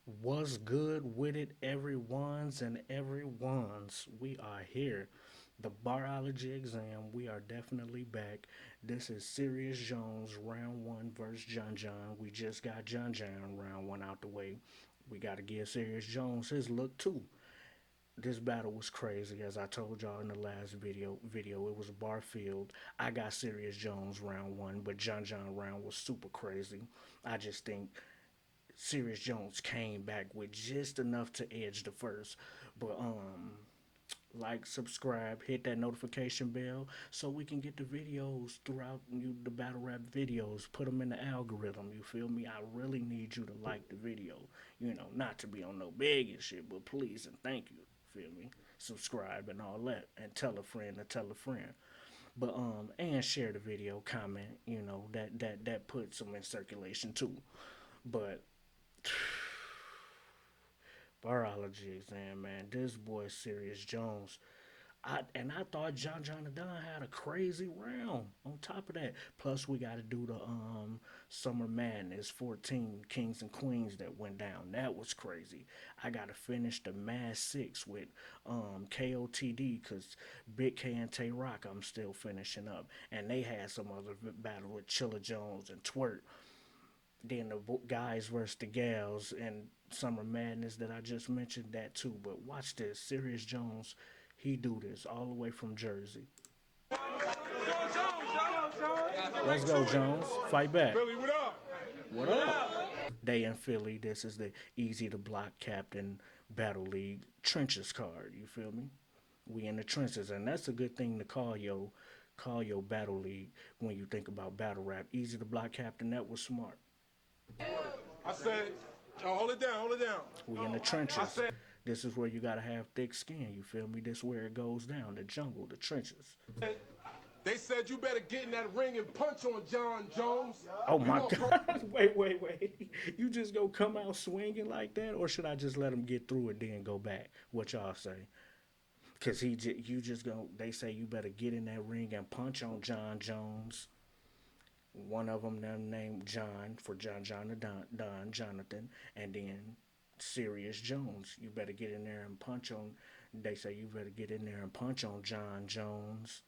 What's good with it, everyone's and everyone's? We are here. The Bar-Ology exam, we are definitely back. This is Serious Jones, round one versus John John. We just got John John round one out the way. We got to give Serious Jones his look too. This battle was crazy, as I told y'all in the last video, it was Barfield. I got Serious Jones round one, but John John round was super crazy. I just think Serious Jones came back with just enough to edge the first. But like, subscribe, hit that notification bell so we can get the videos throughout the battle rap videos. Put them in the algorithm. You feel me? I really need you to like the video. Not to be on no big and shit, but please and thank you. Feel me? Subscribe and all that, and tell a friend to tell a friend. But and share the video, comment. That puts them in circulation too. But Bar-Ology exam, man. This boy Serious Jones. I thought John Don had a crazy round. On top of that, plus we got to do the Summer Madness 14 Kings and Queens that went down. That was crazy. I got to finish the Mad Six with KOTD because Big K and Tay Rock. I'm still finishing up, and they had some other battle with Chilla Jones and Twerk. Then the guys versus the gals and Summer Madness that I just mentioned, that too. But watch this, Serious Jones, he do this all the way from Jersey. Let's go, Jones. Fight back. Philly, what up? What up? They in Philly. This is the Easy to Block Captain Battle League Trenches card. You feel me? We in the trenches, and that's a good thing to call your battle league when you think about battle rap. Easy to Block Captain. That was smart. I said, hold it down, hold it down. We in the trenches. This is where you gotta have thick skin. You feel me? This is where it goes down. The jungle, the trenches. They said you better get in that ring and punch on John Jones. Oh my God! Wait! You just go come out swinging like that, or should I just let him get through it then go back? What y'all say? Cause you just go. They say you better get in that ring and punch on John Jones. One of them named John for John Don Jonathan, and then Serious Jones. You better get in there and punch on. They say you better get in there and punch on John Jones.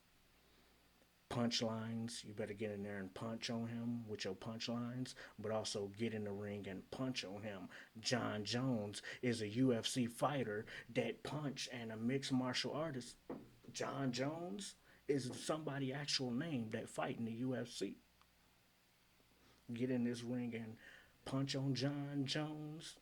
Punchlines. You better get in there and punch on him with your punchlines, but also get in the ring and punch on him. John Jones is a UFC fighter that punch and a mixed martial artist. John Jones is somebody actual name that fight in the UFC. Get in this ring and punch on John Jones.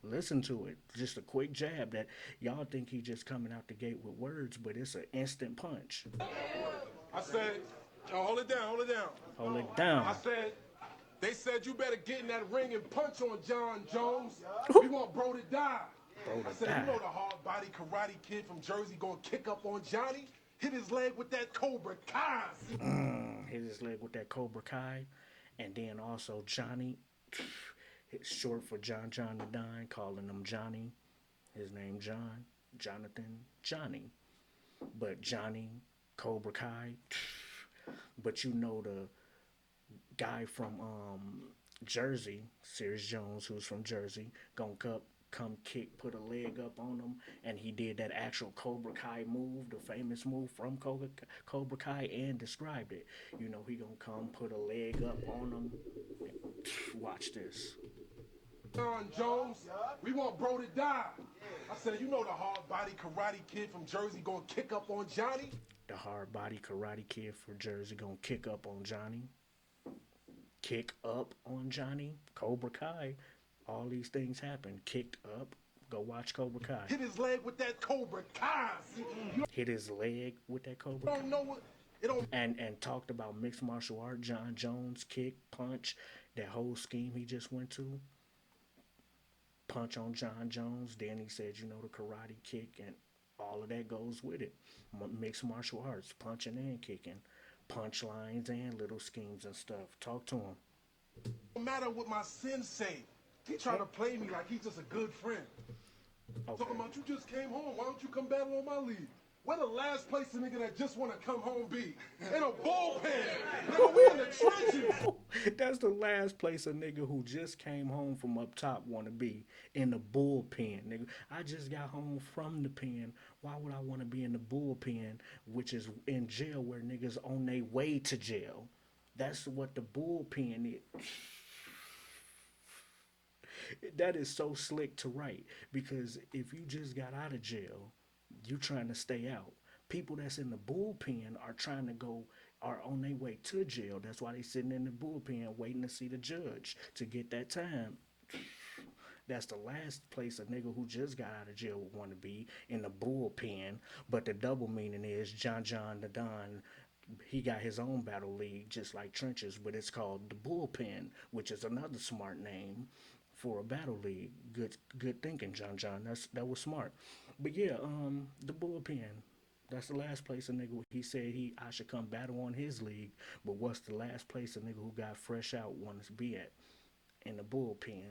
Listen to it. Just a quick jab that y'all think he just coming out the gate with words, but it's an instant punch. I said, hold it down, hold it down. Hold it down. I said, they said you better get in that ring and punch on John Jones. We want bro to die. Bro to I said, die. you know the hard body karate kid from Jersey gonna kick up on Johnny? Hit his leg with that Cobra Kai. Hit his leg with that Cobra Kai. And then also Johnny. It's short for John the Don, calling him Johnny. His name John. Jonathan. Johnny. But Johnny, Cobra Kai. But you know the guy from Jersey, Serious Jones, who's from Jersey, gonna come kick, put a leg up on him, and he did that actual Cobra Kai move, the famous move from Cobra Kai, and described it. He gonna come put a leg up on him. Watch this. John Jones, we want bro to die. I said, you know the hard body karate kid from Jersey gonna kick up on Johnny? The hard body karate kid from Jersey gonna kick up on Johnny. Kick up on Johnny. Cobra Kai. All these things happen. Kicked up. Go watch Cobra Kai. Hit his leg with that Cobra Kai. Hit his leg with that Cobra Kai. Don't know what it don't. And talked about mixed martial art, John Jones, kick, punch, that whole scheme he just went to. Punch on John Jones. Then he said, the karate kick, and all of that goes with it. Mixed martial arts, punching and kicking, punchlines and little schemes and stuff. Talk to him. No matter what my sensei, he trying to play me like he's just a good friend. Okay. Talking about you just came home. Why don't you come battle on my league? Where the last place a nigga that just want to come home be? In a bullpen. Nigga, we in the trenches. That's the last place a nigga who just came home from up top want to be, in the bullpen, nigga. I just got home from the pen. Why would I want to be in the bullpen, which is in jail where niggas on their way to jail? That's what the bullpen is. That is so slick to write because if you just got out of jail, you trying to stay out. People that's in the bullpen are trying to go, are on their way to jail. That's why they sitting in the bullpen waiting to see the judge to get that time. That's the last place a nigga who just got out of jail would want to be, in the bullpen. But the double meaning is John the Don. He got his own battle league, just like Trenches, but it's called the Bullpen, which is another smart name for a battle league. Good thinking, John. That was smart. But yeah, the Bullpen. That's the last place a nigga, he said I should come battle on his league. But what's the last place a nigga who got fresh out wants to be at? In the bullpen.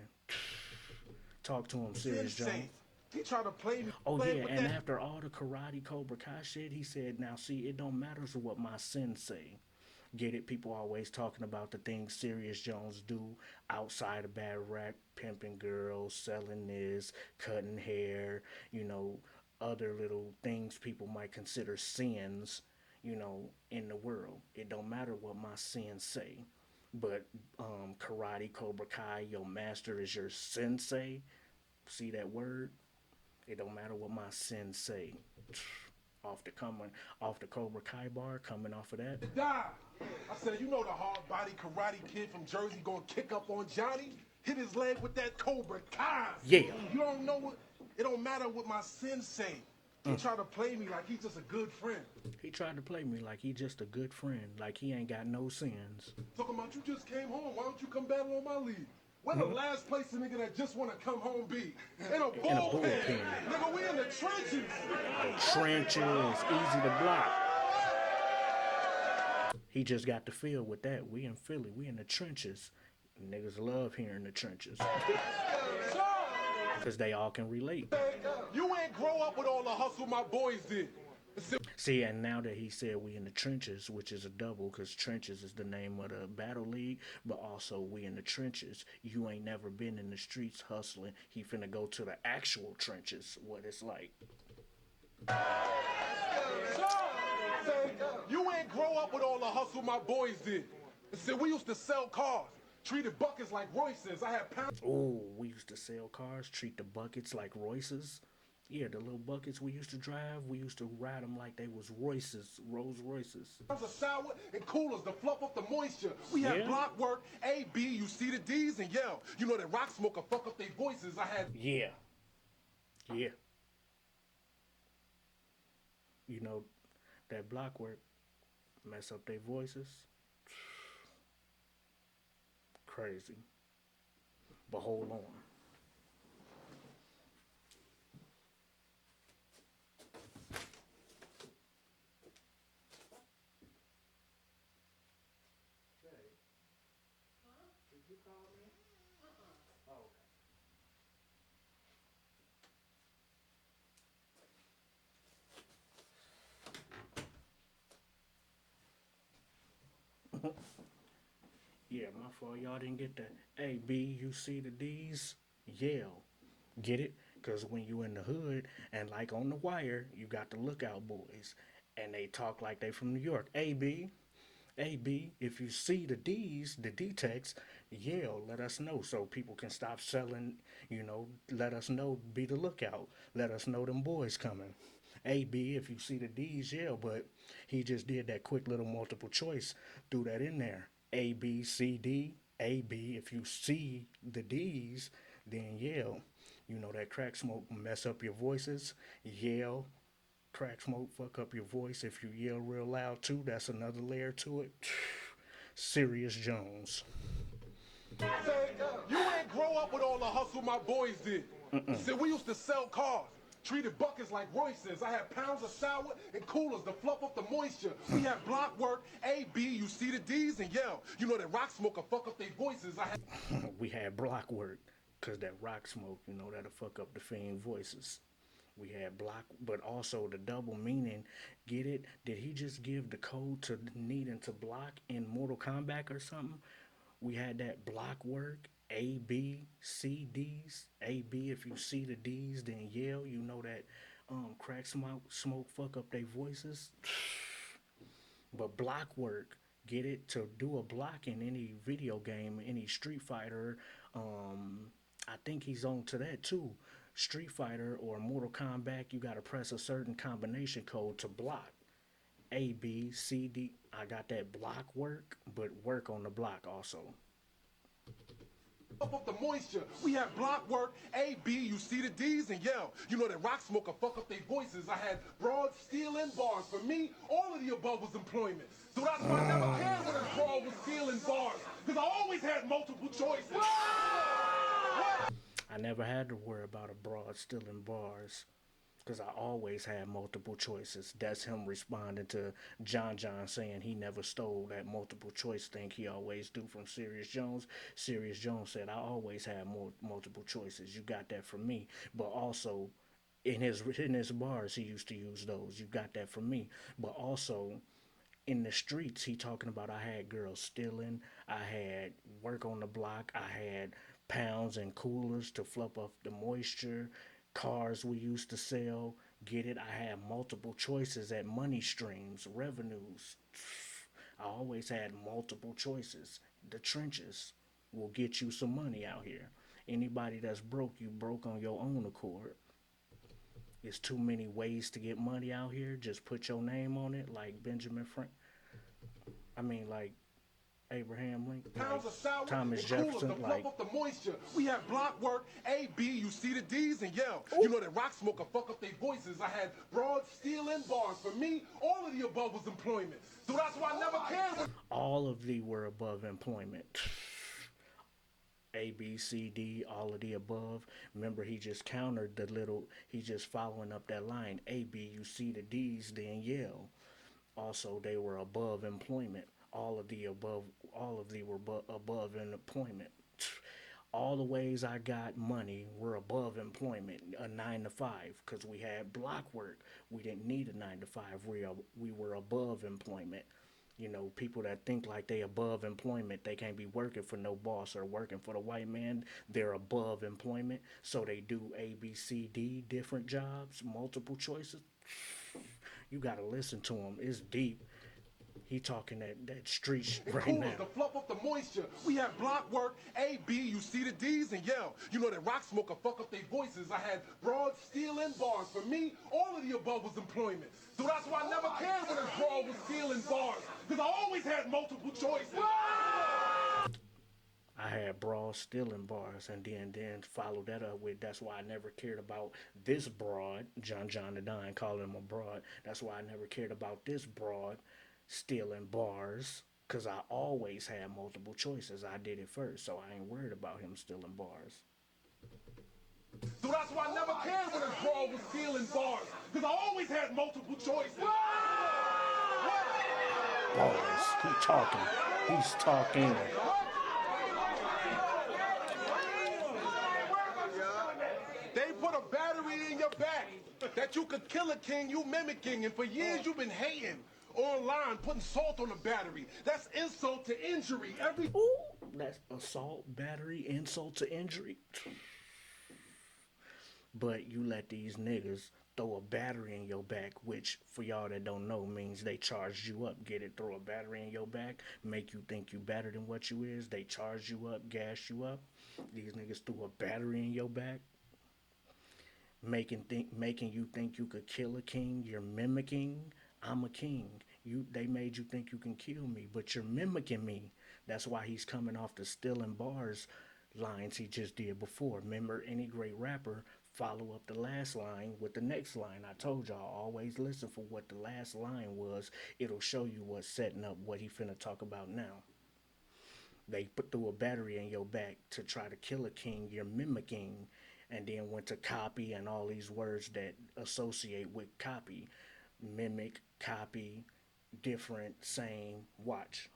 Talk to him, Serious Jones. He tried to play me. Oh yeah, and after all the karate Cobra Kai shit, he said, "Now see, it don't matter what my sins say." Get it? People always talking about the things Serious Jones do outside of bad rap, pimping girls, selling this, cutting hair, other little things people might consider sins, in the world. It don't matter what my sins say. But karate, Cobra Kai, your master is your sensei. See that word? It don't matter what my sins say. Off the Cobra Kai bar, coming off of that. Die. I said, you know the hard body karate kid from Jersey gonna kick up on Johnny? Hit his leg with that Cobra Kai. Yeah. You don't know what, it don't matter what my sins say. He tried to play me like he's just a good friend. He tried to play me like he just a good friend, like he ain't got no sins. Talking about you just came home, why don't you come battle on my league? We're the last place a nigga that just want to come home be. In a bullpen. Nigga, we in the trenches. The trenches, easy to block. He just got the feel with that. We in Philly, we in the trenches. Niggas love hearing the trenches. Because they all can relate. You ain't grow up with all the hustle my boys did. See, and now that he said we in the trenches, which is a double, because trenches is the name of the battle league, but also we in the trenches. You ain't never been in the streets hustling. He finna go to the actual trenches, what it's like. You ain't grow up with all the hustle my boys did. Said we used to sell cars, treated buckets like Royces. I had pounds. Oh, we used to sell cars, treat the buckets like Royces. Yeah, the little buckets we used to drive, we used to ride them like they was Royces, Rolls Royces. Of sour and coolers to fluff up the moisture. We had block work, A, B, you see the D's and yell. You know that rock smoker fuck up their voices. I had. Yeah. Yeah. You know, that block work mess up their voices. Crazy. But hold on. Yeah, my fault. Y'all didn't get that. A, B, you see the D's? Yell. Get it? Because when you in the hood and like on the wire, you got the lookout boys. And they talk like they from New York. A, B. A, B, if you see the D's, the D-text, yell, let us know so people can stop selling, let us know, be the lookout. Let us know them boys coming. A, B, if you see the D's, yell, but he just did that quick little multiple choice, threw that in there. A, B, C, D, A, B, if you see the D's, then yell. You know that crack smoke mess up your voices, yell. Crack smoke fuck up your voice if you yell real loud too. That's another layer to it. Serious Jones. You ain't grow up with all the hustle my boys did. Said we used to sell cars, treated buckets like Royces. I had pounds of sour and coolers to fluff up the moisture. We had block work, A, B, you see the D's and yell. You know that rock smoker fuck up their voices. I had. We had block work, cause that rock smoke, that'll fuck up the fiend voices. We had block, but also the double meaning. Get it? Did he just give the code to needing to block in Mortal Kombat or something? We had that block work, A, B, C, D's. A, B, if you see the D's, then yell. You know that crack smoke fuck up their voices. But block work, get it to do a block in any video game, any Street Fighter. I think he's on to that too. Street Fighter or Mortal Kombat, you gotta press a certain combination code to block. A, B, C, D. I got that block work, but work on the block also. Up the moisture. We had block work, A, B, you see the D's and yell. You know that rock smoker fuck up their voices. I had broad stealing bars. For me, all of the above was employment. So that's why I never cared when a broad was stealing bars. Because I always had multiple choices. I never had to worry about a broad stealing bars because I always had multiple choices. That's him responding to John saying he never stole that multiple choice thing he always do from Serious Jones. Serious Jones said, I always had multiple choices. You got that from me. But also, in his bars, he used to use those. You got that from me. But also, in the streets, he talking about I had girls stealing, I had work on the block, I had pounds and coolers to fluff up the moisture, cars we used to sell. Get it? I had multiple choices at money streams, revenues. I always had multiple choices. The trenches will get you some money out here. Anybody that's broke, you broke on your own accord. It's too many ways to get money out here. Just put your name on it, like Benjamin Frank. I mean, like Abraham Lincoln, Pounds like of sour Thomas and coolers Jefferson, to fluff like up the moisture. We had block work, A, B, you see the D's and yell. You know that rock smoker fuck up their voices. I had broad stealing bars. For me, all of the above was employment. So that's why I never cared. all of thee were above employment. A, B, C, D, all of the above. Remember, he just countered the little, he just following up that line. A, B, you see the D's, then yell. Also, they were above employment. All of the above, all of the were above in employment. All the ways I got money were above employment, a 9 to 5, because we had block work. We didn't need a 9 to 5. We were above employment. You know, people that think like they above employment, they can't be working for no boss or working for the white man. They're above employment, so they do A, B, C, D, different jobs, multiple choices. You gotta listen to him. It's deep. He talking that street right now. To fluff up the moisture. We had block work, A, B, you see the D's and yell. You know that rock smoker fuck up their voices. I had broad stealing bars. For me, all of the above was employment. So that's why I never cared when a broad was stealing bars. Because I always had multiple choices. I had broad stealing bars, and then followed that up with that's why I never cared about this broad. John the Don calling him a broad. That's why I never cared about this broad stealing bars, because I always had multiple choices. I did it first, so I ain't worried about him stealing bars. So that's why I never cared when a broad was stealing bars. Because I always had multiple choices. Bars. He's talking. He's talking. They put a battery in your back that you could kill a king, you mimicking, and for years you've been hating. Online, putting salt on the battery. That's insult to injury. Ooh, that's assault, battery, insult to injury. But you let these niggas throw a battery in your back, which for y'all that don't know means they charged you up. Get it? Throw a battery in your back, make you think you better than what you is. They charge you up, gas you up. These niggas threw a battery in your back, making you think you could kill a king. You're mimicking. I'm a king. They made you think you can kill me, but you're mimicking me. That's why he's coming off the stealing bars lines he just did before. Remember, any great rapper follow up the last line with the next line. I told y'all, always listen for what the last line was. It'll show you what's setting up what he finna talk about now. They threw a battery in your back to try to kill a king. You're mimicking, and then went to copy and all these words that associate with copy. Mimic, copy, different, same, watch.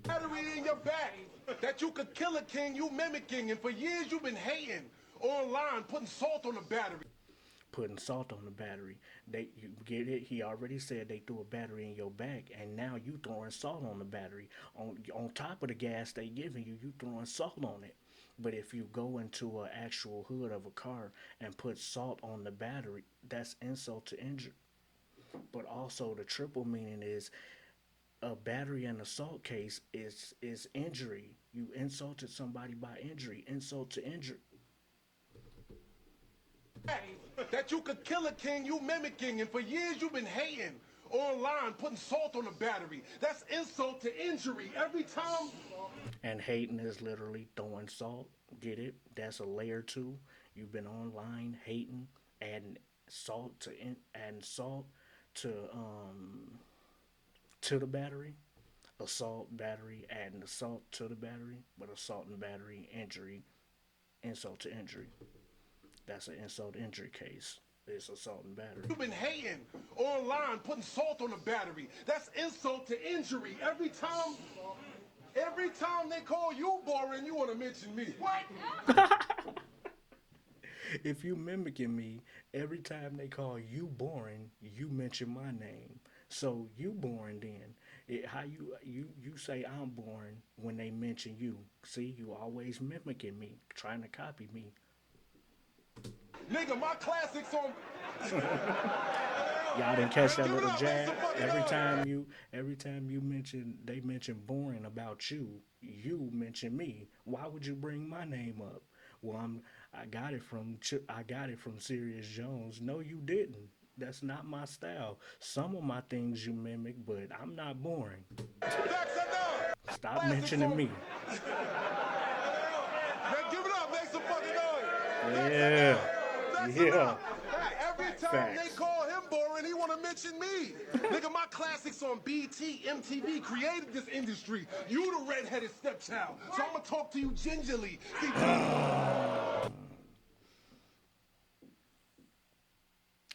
Battery in your back that you could kill a king, you mimicking, and for years you've been hating. Online, putting salt on the battery. putting salt on the battery. You get it? He already said they threw a battery in your back, and now you throwing salt on the battery. On top of the gas they giving you, you throwing salt on it. But if you go into an actual hood of a car and put salt on the battery, that's insult to injury. But also the triple meaning is a battery and assault case is injury. You insulted somebody by injury, insult to injury. That you could kill a king, you mimicking, and for years you've been hating online, putting salt on the battery. That's insult to injury. Every time. And hating is literally throwing salt. Get it? That's a layer two. You've been online hating, adding adding salt to to the battery. Assault battery, adding assault to the battery, but assault and battery injury, insult to injury. That's an insult injury case. It's assault and battery. You've been hating online, putting salt on the battery. That's insult to injury. Every time they call you boring, you want to mention me. What? If you mimicking me, every time they call you boring, you mention my name. So you boring then. How you say I'm boring when they mention you? See, you always mimicking me, trying to copy me. Nigga, my classics on. Y'all didn't catch that Give it little up, make jab. some fucking Every noise. time you mention they mention boring about you, you mention me. Why would you bring my name up? Well, I got it from seriousjones. No, you didn't. That's not my style. Some of my things you mimic, but I'm not boring. That's enough. Stop Classics mentioning on. me. Man, give it up, make some fucking noise. That's Yeah, enough. That's yeah. enough. Hey, every time they Facts. call him boring, he want to mention me. Nigga, my classics on BT, MTV created this industry. You the redheaded stepchild. So I'm going to talk to you gingerly. See,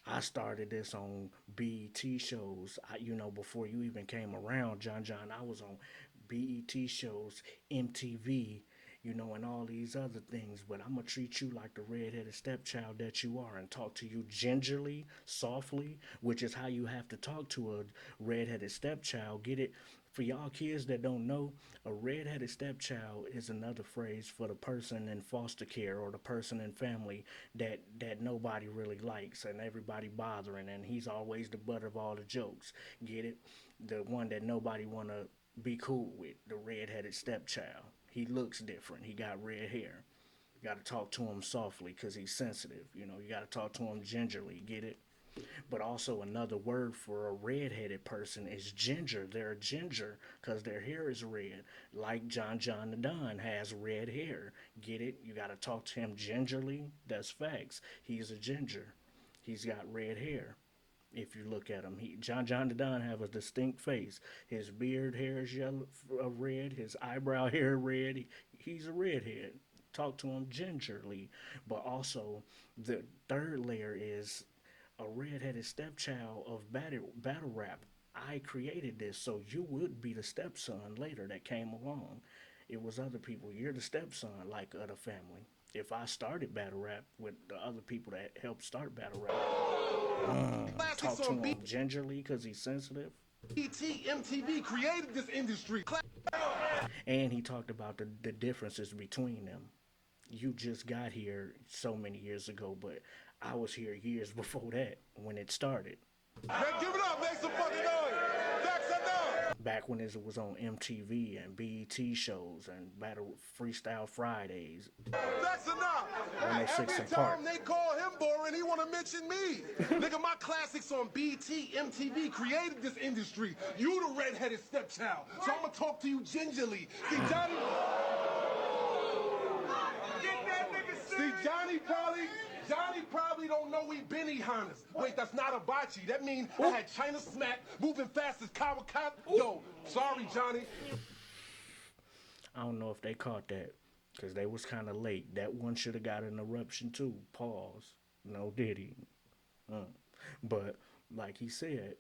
I started this on BET shows. Before you even came around, John, I was on BET shows, MTV, and all these other things. But I'm gonna treat you like the redheaded stepchild that you are, and talk to you gingerly, softly, which is how you have to talk to a redheaded stepchild. Get it? For y'all kids that don't know, a redheaded stepchild is another phrase for the person in foster care or the person in family that nobody really likes and everybody bothering, and he's always the butt of all the jokes. Get it? The one that nobody wanna be cool with, the redheaded stepchild. He looks different. He got red hair. You got to talk to him softly because he's sensitive. You got to talk to him gingerly. Get it? But also another word for a red-headed person is ginger. They're a ginger because their hair is red. Like John the Don has red hair. Get it? You got to talk to him gingerly. That's facts. He's a ginger. He's got red hair. If you look at him, John the Don have a distinct face. His beard hair is yellow, red. His eyebrow hair red. He's a redhead. Talk to him gingerly. But also, the third layer is a redheaded stepchild of battle rap. I created this, so you would be the stepson later that came along. It was other people. You're the stepson, like other family. If I started battle rap with the other people that helped start battle rap, classics talk to on him gingerly because he's sensitive. BT, MTV created this industry. And he talked about the differences between them. You just got here so many years ago, but I was here years before that when it started. Man, give it up, make some fucking noise. That's enough. Back when it was on MTV and BET shows and Battle Freestyle Fridays, That's enough. Hey, 106 every and Park. time they call him boring, he want to mention me. Nigga, my classics on BT, MTV created this industry. You the redheaded stepchild. So I'm going to talk to you gingerly. See, Johnny probably don't know we Benihana's. Wait, that's not a bocce. That means I had China smack, moving fast as Kawakata. Yo, sorry, Johnny. I don't know if they caught that because they was kind of late. That one should have got an eruption too. Pause. No, did he? But like he said,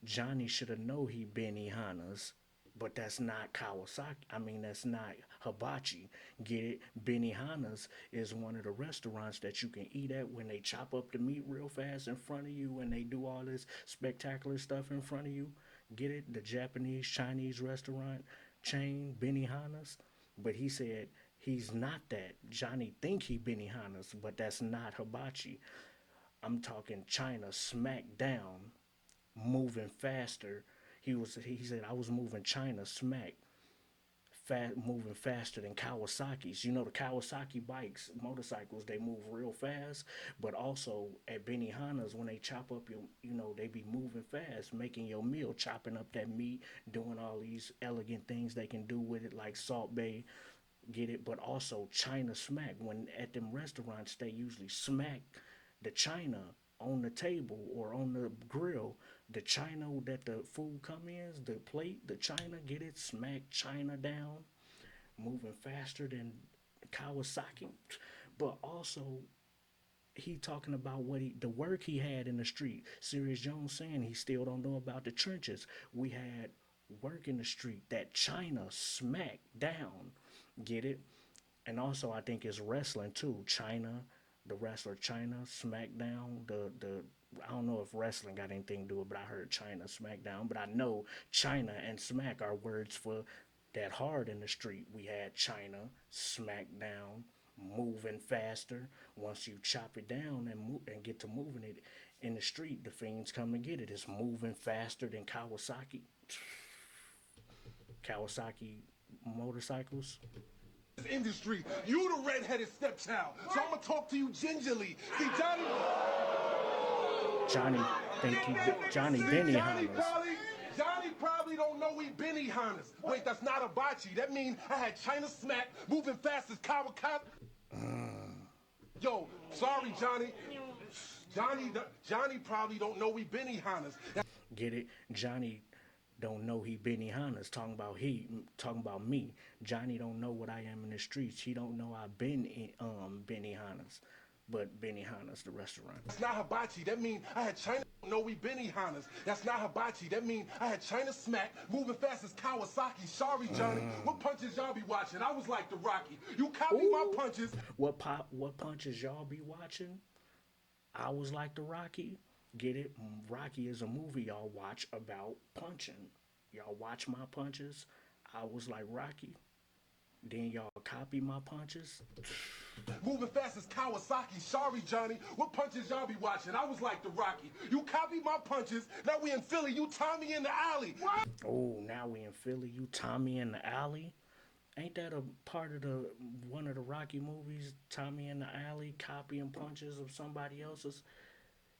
Johnny should have know he Benihana's but that's not Kawasaki. I mean, that's not hibachi. Get it? Benihana's is one of the restaurants that you can eat at when they chop up the meat real fast in front of you and they do all this spectacular stuff in front of you. Get it? The Japanese Chinese restaurant chain Benihana's. But he said he's not that. Johnny think he Benihana's, but that's not hibachi. I'm talking China smack down, moving faster. He said I was moving China smack moving faster than Kawasaki's. You know the Kawasaki bikes, motorcycles, they move real fast, but also at Benihana's when they chop up your, they be moving fast, making your meal, chopping up that meat, doing all these elegant things they can do with it, like Salt Bay, get it, but also China smack. When at them restaurants, they usually smack the China on the table or on the grill. The China that the food come in, the plate, the China, get it, smack China down, moving faster than Kawasaki. But also, he talking about the work he had in the street. Serious Jones saying he still don't know about the trenches. We had work in the street that China smacked down. Get it? And also I think it's wrestling too. China, the wrestler China SmackDown. The I don't know if wrestling got anything to do with it, but I heard China SmackDown. But I know China and Smack are words for that hard in the street. We had China SmackDown, moving faster. Once you chop it down and get to moving it in the street, the fiends come to get it. It's moving faster than Kawasaki motorcycles. Industry. You the red-headed stepchild. So I'm gonna talk to you gingerly. See, Johnny Johnny Benihana's. Johnny probably don't know we Benihana's. Wait, that's not a bocce. That means I had China smack moving fast as Kawakata. Yo, sorry, Johnny. Johnny probably don't know we Benihana's. Get it? Johnny don't know he Benihana's. Talking about me. Johnny don't know what I am in the streets. He don't know I've been in Benihana's. But Benihana's the restaurant. That's not hibachi. That means I had China. No, we Benihana's. That's not hibachi. That means I had China smack moving fast as Kawasaki. Sorry, Johnny. What punches y'all be watching? I was like the Rocky. You copy my punches. What punches y'all be watching? I was like the Rocky. Get it? Rocky is a movie y'all watch about punching. Y'all watch my punches. I was like Rocky. Then y'all copy my punches. Moving fast as Kawasaki. Sorry, Johnny. What punches y'all be watching? I was like the Rocky. You copy my punches. Now we in Philly. You Tommy in the alley. What? Oh, now we in Philly. You Tommy in the alley. Ain't that a part of one of the Rocky movies? Tommy in the alley copying punches of somebody else's.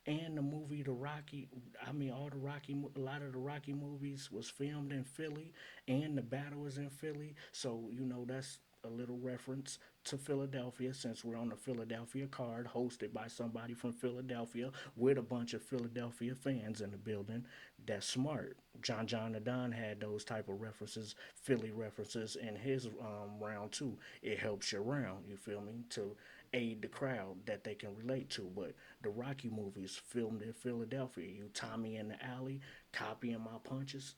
And the movie The Rocky, I mean, a lot of the Rocky movies was filmed in Philly, and the battle is in Philly. So, that's a little reference to Philadelphia, since we're on the Philadelphia card, hosted by somebody from Philadelphia with a bunch of Philadelphia fans in the building. That's smart. John the Don had those type of references, Philly references in his round too. It helps your round, you feel me, to aid the crowd that they can relate to. But the Rocky movies filmed in Philadelphia. You Tommy in the alley copying my punches.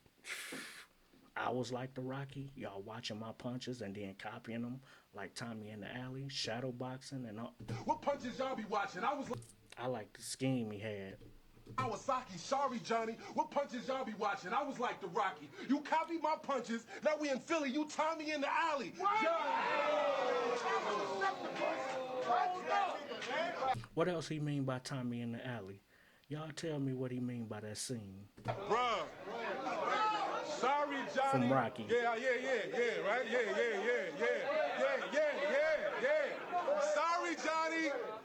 I was like the Rocky, y'all watching my punches and then copying them like Tommy in the alley, shadow boxing and all. What punches y'all be watching? I like the scheme he had. Kawasaki, sorry, Johnny. What punches y'all be watching? I was like the Rocky. You copy my punches. Now we in Philly. You Tommy in the alley. What else he mean by Tommy in the alley? Y'all tell me what he mean by that scene. Bruh. Sorry, Johnny. From Rocky. Yeah, right? Yeah.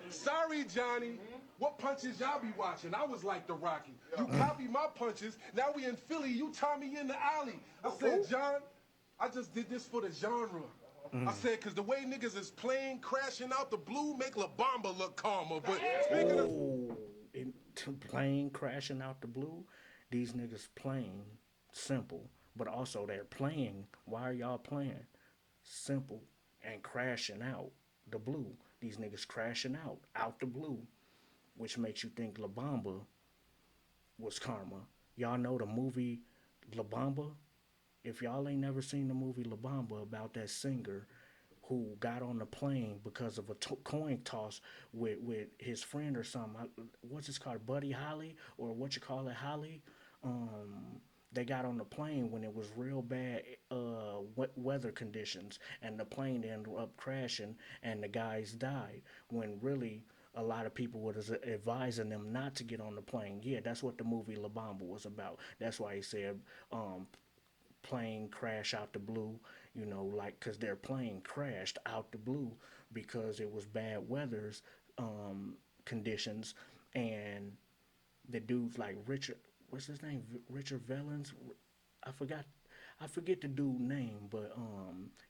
Sorry, Johnny. What punches y'all be watching? I was like the Rocky. You copy my punches. Now we in Philly. You Tommy in the alley. I said, John, I just did this for the genre. I said, because the way niggas is playing, crashing out the blue, make La Bamba look calmer. But speaking of... playing, crashing out the blue, these niggas playing simple. But also they're playing. Why are y'all playing? Simple and crashing out the blue. These niggas crashing out the blue. Which makes you think La Bamba was karma. Y'all know the movie La Bamba? If y'all ain't never seen the movie La Bamba about that singer who got on the plane because of a coin toss with his friend or something. What's this called, Buddy Holly, or what you call it, Holly? They got on the plane when it was real bad weather conditions, and the plane ended up crashing, and the guys died. When really a lot of people was advising them not to get on the plane. Yeah, that's what the movie La Bamba was about. That's why he said plane crash out the blue, like because their plane crashed out the blue because it was bad weather's conditions, and the dude's like Richard, what's his name? Richard Valens. I forgot. I forget the dude's name, but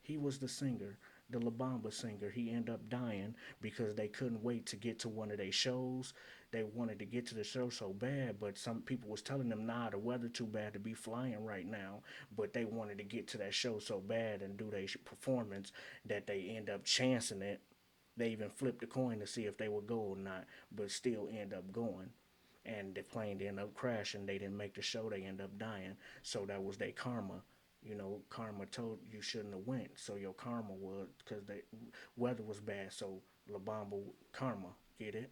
he was the singer, the La Bamba singer. He ended up dying because they couldn't wait to get to one of their shows. They wanted to get to the show so bad, but some people was telling them, nah, the weather too bad to be flying right now. But they wanted to get to that show so bad and do their performance that they end up chancing it. They even flipped the coin to see if they would go or not, but still end up going, and the plane ended up crashing. They didn't make the show. They ended up dying. So that was their karma. Karma told you shouldn't have went. So your karma was because the weather was bad. So La Bamba karma, get it?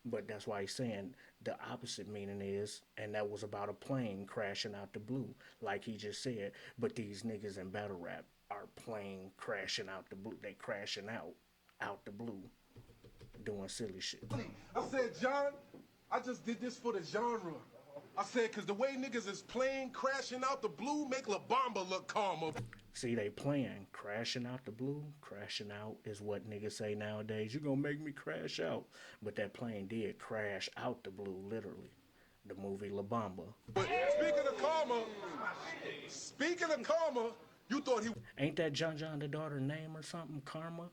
But that's why he's saying the opposite meaning is, and that was about a plane crashing out the blue, like he just said. But these niggas in battle rap are plane crashing out the blue. They crashing out the blue, doing silly shit. I said, John, I just did this for the genre. I said, because the way niggas is playing, crashing out the blue, make La Bamba look calmer. See, they playing crashing out the blue. Crashing out is what niggas say nowadays. You gonna make me crash out. But that plane did crash out the blue, literally. The movie La Bamba. But speaking of karma, you thought he... Ain't that John the daughter name or something? Karma?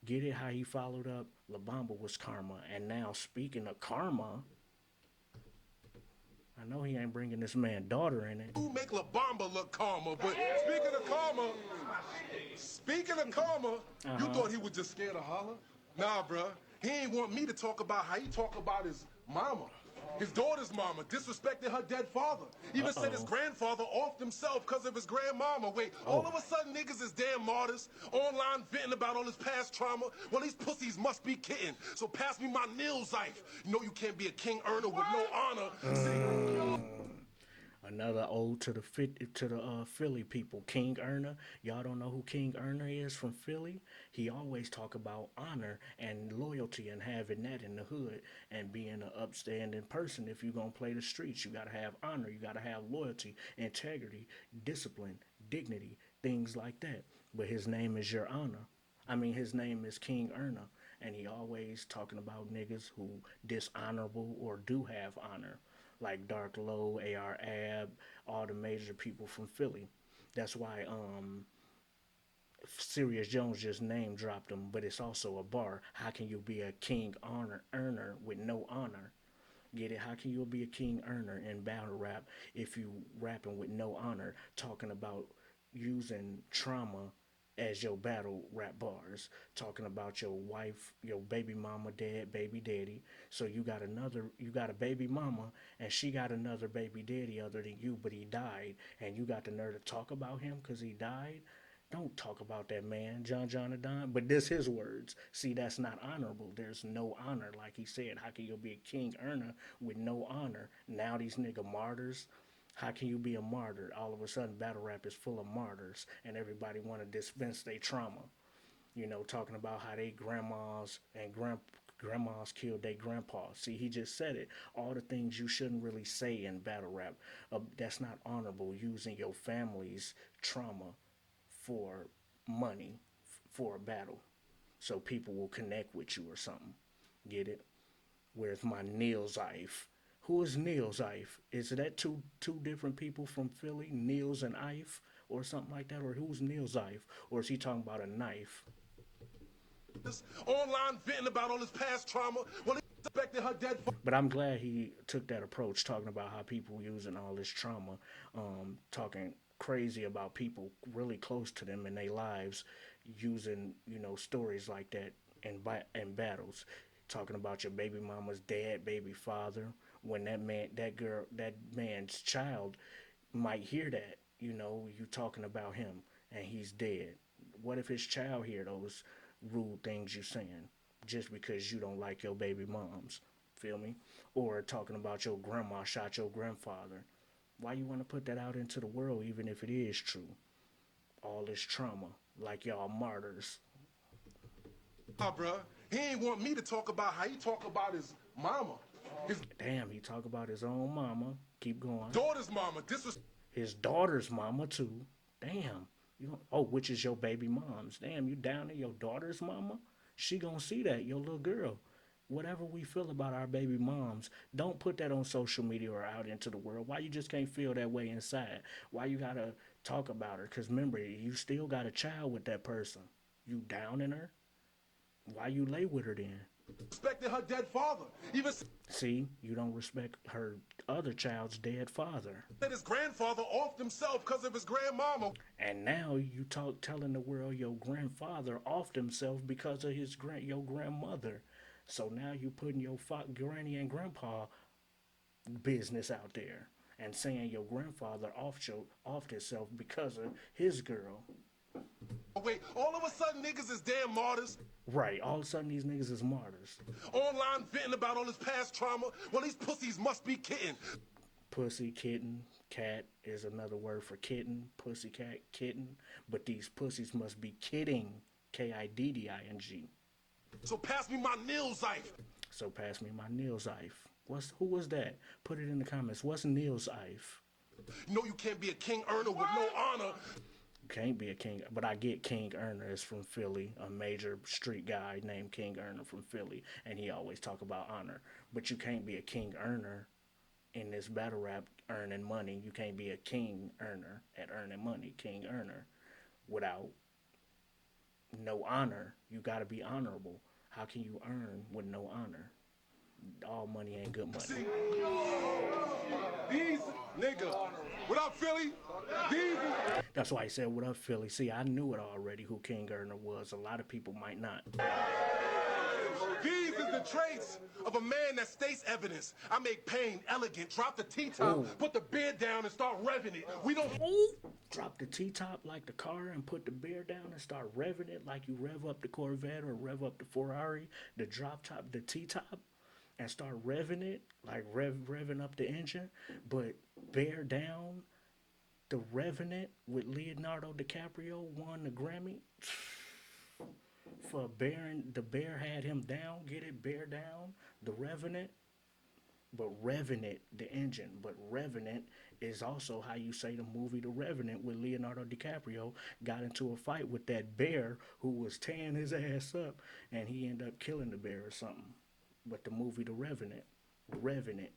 Get it how he followed up? La Bamba was karma. And now, speaking of karma, I know he ain't bringing this man daughter in it. You make La Bamba look calmer, but speaking of karma, you thought he was just scared to holler? Nah, bruh. He ain't want me to talk about how he talk about his mama. His daughter's mama disrespected her dead father. Even said his grandfather offed himself because of his grandmama. Wait, all of a sudden niggas is damn martyrs, online venting about all his past trauma. Well, these pussies must be kidding. So pass me my Nils knife. You know you can't be a king earner with no honor. Another ode to the Philly people, King Erna. Y'all don't know who King Erna is from Philly? He always talk about honor and loyalty and having that in the hood and being an upstanding person. If you're gonna play the streets, you gotta have honor, you gotta have loyalty, integrity, discipline, dignity, things like that. But his name is Your Honor. His name is King Erna, and he always talking about niggas who dishonorable or do have honor, like Dark Low, AR Ab, all the major people from Philly. That's why seriousjones just name dropped him, but it's also a bar. How can you be a king honor earner with no honor? Get it? How can you be a king earner in battle rap if you rapping with no honor, talking about using trauma as your battle rap bars, talking about your wife, your baby mama, dead baby daddy. So you got a baby mama, and she got another baby daddy other than you, but he died, and you got the nerve to talk about him because he died. Don't talk about that man, John Jonadon. But this his words. See, that's not honorable. There's no honor, like he said. How can you be a king earner with no honor? Now these nigga martyrs. How can you be a martyr? All of a sudden, battle rap is full of martyrs, and everybody want to dispense their trauma. Talking about how they grandmas and grandmas killed their grandpas. See, he just said it. All the things you shouldn't really say in battle rap. That's not honorable. Using your family's trauma for money for a battle, so people will connect with you or something. Get it? Where's my Nils Ife? Who is Nils Ife? Is that two different people from Philly, Nils and Ife, or something like that? Or who's Nils Ife? Or is he talking about a knife? Online venting about all his past trauma. Well, he suspected her dead. But I'm glad he took that approach, talking about how people using all this trauma, talking crazy about people really close to them in their lives, using stories like that in battles, talking about your baby mama's dad, baby father. When that man's child might hear that You know, you talking about him and he's dead. What if his child hear those rude things you saying just because you don't like your baby moms? Feel me? Or talking about your grandma shot your grandfather. Why you want to put that out into the world even if it is true? All this trauma, like y'all martyrs. Nah, bruh. He ain't want me to talk about how he talk about his mama. His Damn, he talk about his own mama. Keep going. daughter's mama. His daughter's mama too. Damn. You don't, oh, which is your baby mom's. Damn, you down to your daughter's mama? She gonna see that, your little girl. Whatever we feel about our baby moms, don't put that on social media or out into the world. Why you just can't feel that way inside? Why you gotta talk about her? Cause remember, you still got a child with that person. You down in her? Why you lay with her then? Respected her dead father. Even See, you don't respect her other child's dead father. said his grandfather offed himself because of his grandmama. And now you talk telling the world your grandfather offed himself because of your grandmother. So now you putting your granny and grandpa business out there and saying your grandfather offed himself because of his girl. Wait, all of a sudden niggas is damn martyrs. Right, all of a sudden these niggas is martyrs. Online venting about all his past trauma. Well, these pussies must be kidding. Pussy, kitten, cat is another word for kitten, pussy cat, kitten. But these pussies must be kidding, Kidding. So pass me my Nils knife. So pass me my Neil's Ife. Who was that? Put it in the comments. What's Neil's Ife? You know you can't be a king earner with no honor. Can't be a king, but I get King Erner is from Philly, a major street guy named King Erner from Philly, and he always talk about honor. But you can't be a king earner in this battle rap earning money. You can't be a king earner at earning money, king earner, without no honor. You got to be honorable. How can you earn with no honor? All money ain't good money. See, these niggas, what up, Philly? These, That's why I said, what up, Philly? See, I knew it already who King Erner was. A lot of people might not. these is the traits of a man that states evidence. I make pain elegant, drop the T-top, put the beard down and start revving it. We don't... Drop the T-top like the car and put the beer down and start revving it like you rev up the Corvette or rev up the Ferrari, the drop top, the T-top, and start revving it like revving up the engine, but bear down the Revenant with Leonardo DiCaprio won the Grammy for bearing. The bear had him down. Get it, bear down. The Revenant, but Revenant, the engine. But Revenant is also how you say the movie The Revenant with Leonardo DiCaprio got into a fight with that bear who was tearing his ass up, and he ended up killing the bear or something. But the movie The Revenant.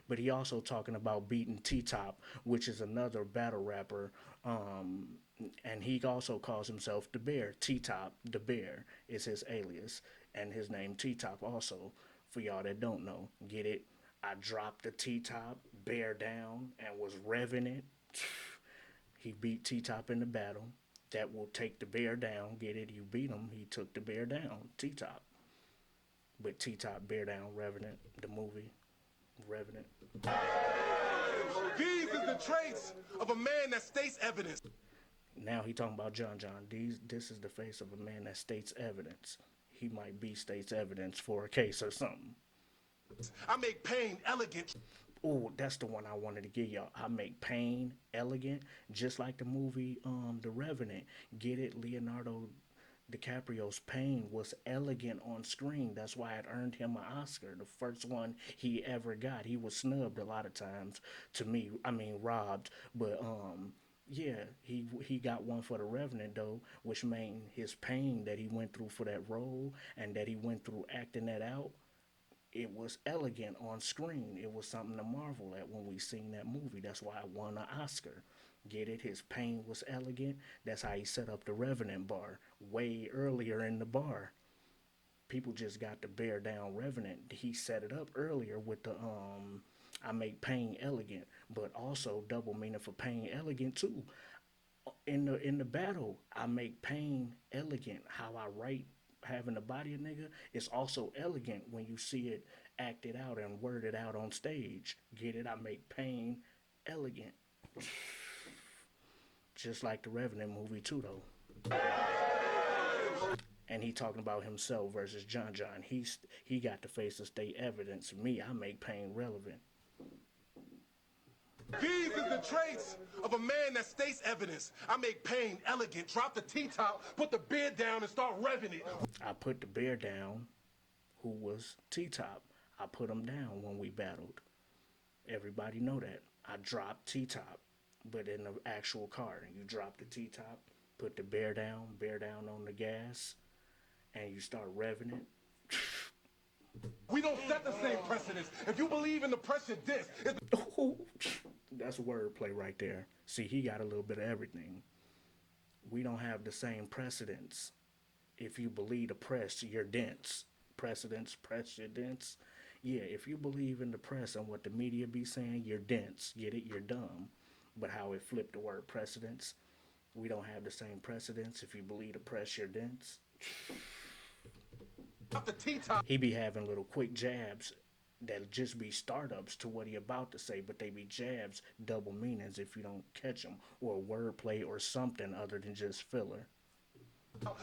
But he also talking about beating T-Top, which is another battle rapper, and he also calls himself the Bear. T-Top, the Bear, is his alias, and his name T-Top also. For y'all that don't know, get it? I dropped the T-Top, bear down, and was revving it. He beat T-Top in the battle. That will take the bear down. Get it? You beat him. He took the bear down. T-Top. But T-Top, bear down, Revenant, the movie. Revenant. These is the traits of a man that states evidence. Now he talking about John. This is the face of a man that states evidence. He might be states evidence for a case or something. I make pain elegant. Oh, that's the one I wanted to give y'all. I make pain elegant, just like the movie The Revenant. Get it? Leonardo DiCaprio's pain was elegant on screen. That's why it earned him an Oscar, the first one he ever got. He was snubbed a lot of times, to me. I mean, robbed. But yeah, he got one for The Revenant though, which made his pain that he went through for that role and that he went through acting that out. It was elegant on screen. It was something to marvel at when we seen that movie. That's why I won an Oscar. Get it? His pain was elegant. That's how he set up the Revenant bar way earlier in the bar. People just got to bear down Revenant. He set it up earlier with the I make pain elegant, but also double meaning for pain elegant too. In the battle, I make pain elegant. How I write having to body a nigga is also elegant when you see it acted out and worded out on stage. Get it? I make pain elegant. just like the Revenant movie too, though. And he talking about himself versus John John. He got to face the state evidence. Me, I make pain relevant. These is the traits of a man that states evidence. I make pain elegant, drop the T-top, put the beard down and start revving it. I put the bear down, who was T-Top. I put him down when we battled. Everybody know that. I dropped T-Top, but in the actual car. You drop the T-Top, put the bear down on the gas, and you start revving it. We don't set the same precedents. If you believe in the pressure disc, That's wordplay right there. See, he got a little bit of everything. We don't have the same precedents. If you believe the press, you're dense. Precedents, press, you're dense. Yeah, if you believe in the press and what the media be saying, you're dense. Get it? You're dumb. But how it flipped the word precedents, we don't have the same precedents. If you believe the press, you're dense. the T-top. He be having little quick jabs that just be startups to what he about to say, but they be jabs, double meanings if you don't catch them, or wordplay or something other than just filler.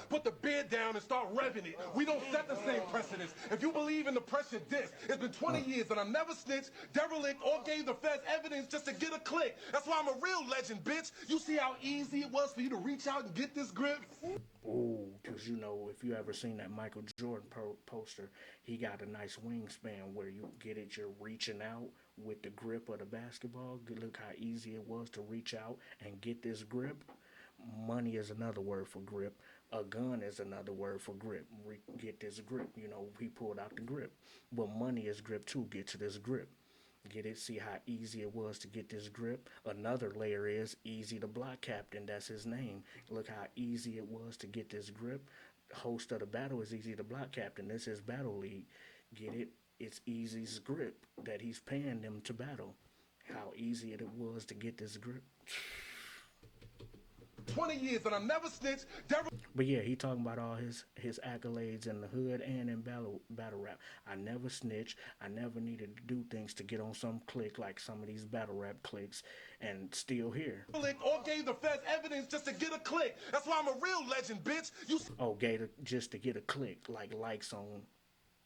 Put the beard down and start revving it. We don't set the same precedents. If you believe in the pressure disc, it's been 20 years and I never snitched, derelict, or gave the feds evidence just to get a click. That's why I'm a real legend, bitch. You see how easy it was for you to reach out and get this grip? Ooh, because you know, if you ever seen that Michael Jordan poster, he got a nice wingspan where you get it, you're reaching out with the grip of the basketball. Look how easy it was to reach out and get this grip. Money is another word for grip. A gun is another word for grip. Get this grip. You know, he pulled out the grip. But money is grip too. Get to this grip. Get it? See how easy it was to get this grip? Another layer is Easy the Block Captain. That's his name. Look how easy it was to get this grip. Host of the battle is Easy the Block Captain. This is Battle League. Get it? It's Easy's grip that he's paying them to battle. How easy it was to get this grip. 20 years and I never snitched. But yeah, he talking about all his accolades in the hood and in battle rap. I never snitched. I never needed to do things to get on some clique like some of these battle rap cliques, and still here. Or gave the feds evidence just to get a click. That's why I'm a real legend, bitch. Just to get a click, like likes on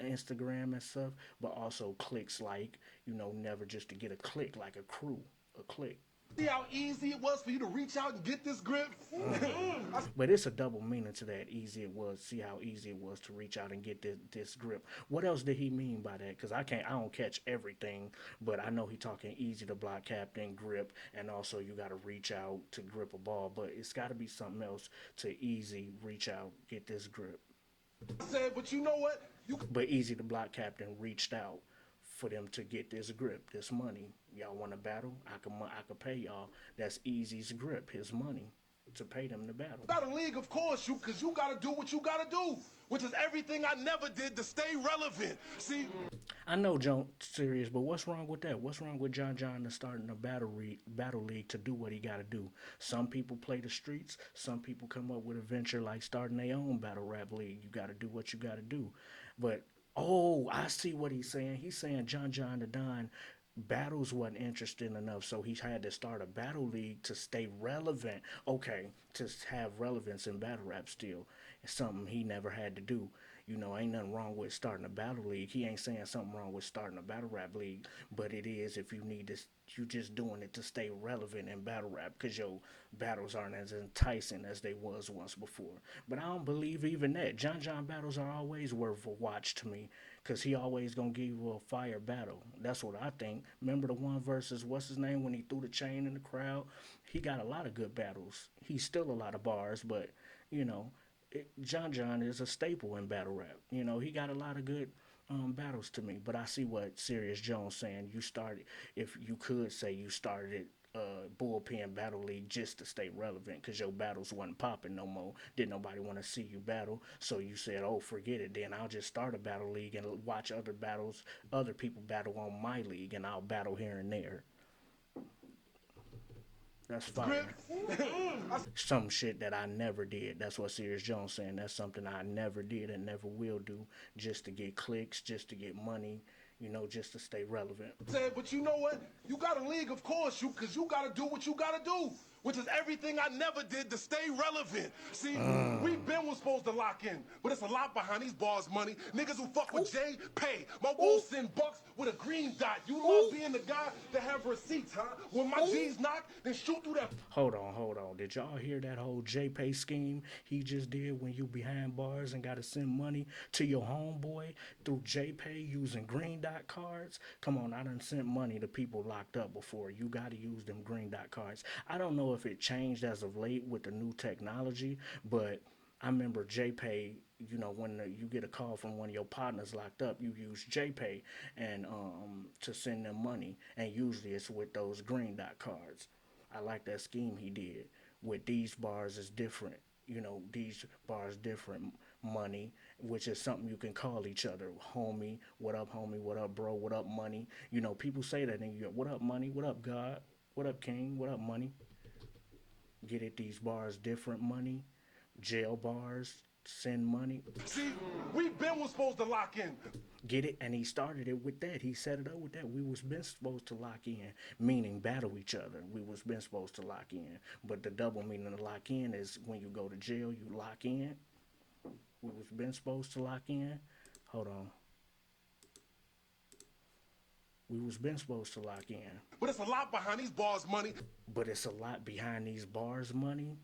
Instagram and stuff, but also clicks like, you know, never just to get a click, like a crew, a click. See how easy it was for you to reach out and get this grip? But it's a double meaning to that. Easy it was. See how easy it was to reach out and get this grip. What else did he mean by that? Because I don't catch everything, but I know he talking easy to block captain, grip, and also you got to reach out to grip a ball. But it's got to be something else to easy reach out, get this grip. I said, but you know what? But easy to block captain reached out for them to get this grip, this money. Y'all want to battle? I could pay y'all. That's Easy's grip, his money, to pay them to battle. Battle League, of course, because you got to do what you got to do, which is everything I never did to stay relevant. See? I know John serious, but what's wrong with that? What's wrong with John to starting a battle league to do what he got to do? Some people play the streets. Some people come up with a venture like starting their own battle rap league. You got to do what you got to do. But oh, I see what he's saying. He's saying John the Don battles wasn't interesting enough, so he had to start a battle league to stay relevant. Okay, to have relevance in battle rap still. It's something he never had to do. You know, ain't nothing wrong with starting a battle league. He ain't saying something wrong with starting a battle rap league, but it is if you need this, you just doing it to stay relevant in battle rap because your battles aren't as enticing as they was once before. But I don't believe even that. John battles are always worth a watch to me because he always gonna give you a fire battle. That's what I think. Remember the one versus what's his name when he threw the chain in the crowd? He got a lot of good battles. He's still a lot of bars, but you know, John is a staple in battle rap. You know, he got a lot of good battles to me. But I see what Serious Jones saying. You started, if you could say you started bullpen battle league just to stay relevant because your battles wasn't popping no more. Didn't nobody want to see you battle. So you said, oh, forget it. Then I'll just start a battle league and watch other people battle on my league, and I'll battle here and there. That's fire. Some shit that I never did. That's what Serious Jones saying. That's something I never did and never will do just to get clicks, just to get money, you know, just to stay relevant. But you know what? You got a league, of course, because you got to do what you got to do, which is everything I never did to stay relevant. See, we been was supposed to lock in, but it's a lot behind these bars, money. Niggas who fuck with Jay, pay. My wolves send bucks with a green dot. You love being the guy that have receipts, huh? When my G's knock, then shoot through that. Hold on. Did y'all hear that whole JPay scheme he just did when you behind bars and gotta send money to your homeboy through JPay using green dot cards? Come on, I done sent money to people locked up before. You gotta use them green dot cards. I don't know if it changed as of late with the new technology, but I remember JPay, you know, when you get a call from one of your partners locked up, you use JPay and to send them money, and usually it's with those green dot cards. I like that scheme he did. With these bars is different. You know, these bars different money, which is something you can call each other. Homie, what up, homie? What up, bro? What up, money? You know, people say that and you go, what up, money? What up, God? What up, King? What up, money? Get it? These bars different money. Jail bars send money. See, we been was supposed to lock in. Get it? And he started it with that. He set it up with that. We was been supposed to lock in, meaning battle each other. We was been supposed to lock in. But the double meaning of lock in is when you go to jail, you lock in. We was been supposed to lock in. Hold on. We was been supposed to lock in. But it's a lot behind these bars, money. But it's a lot behind these bars, money.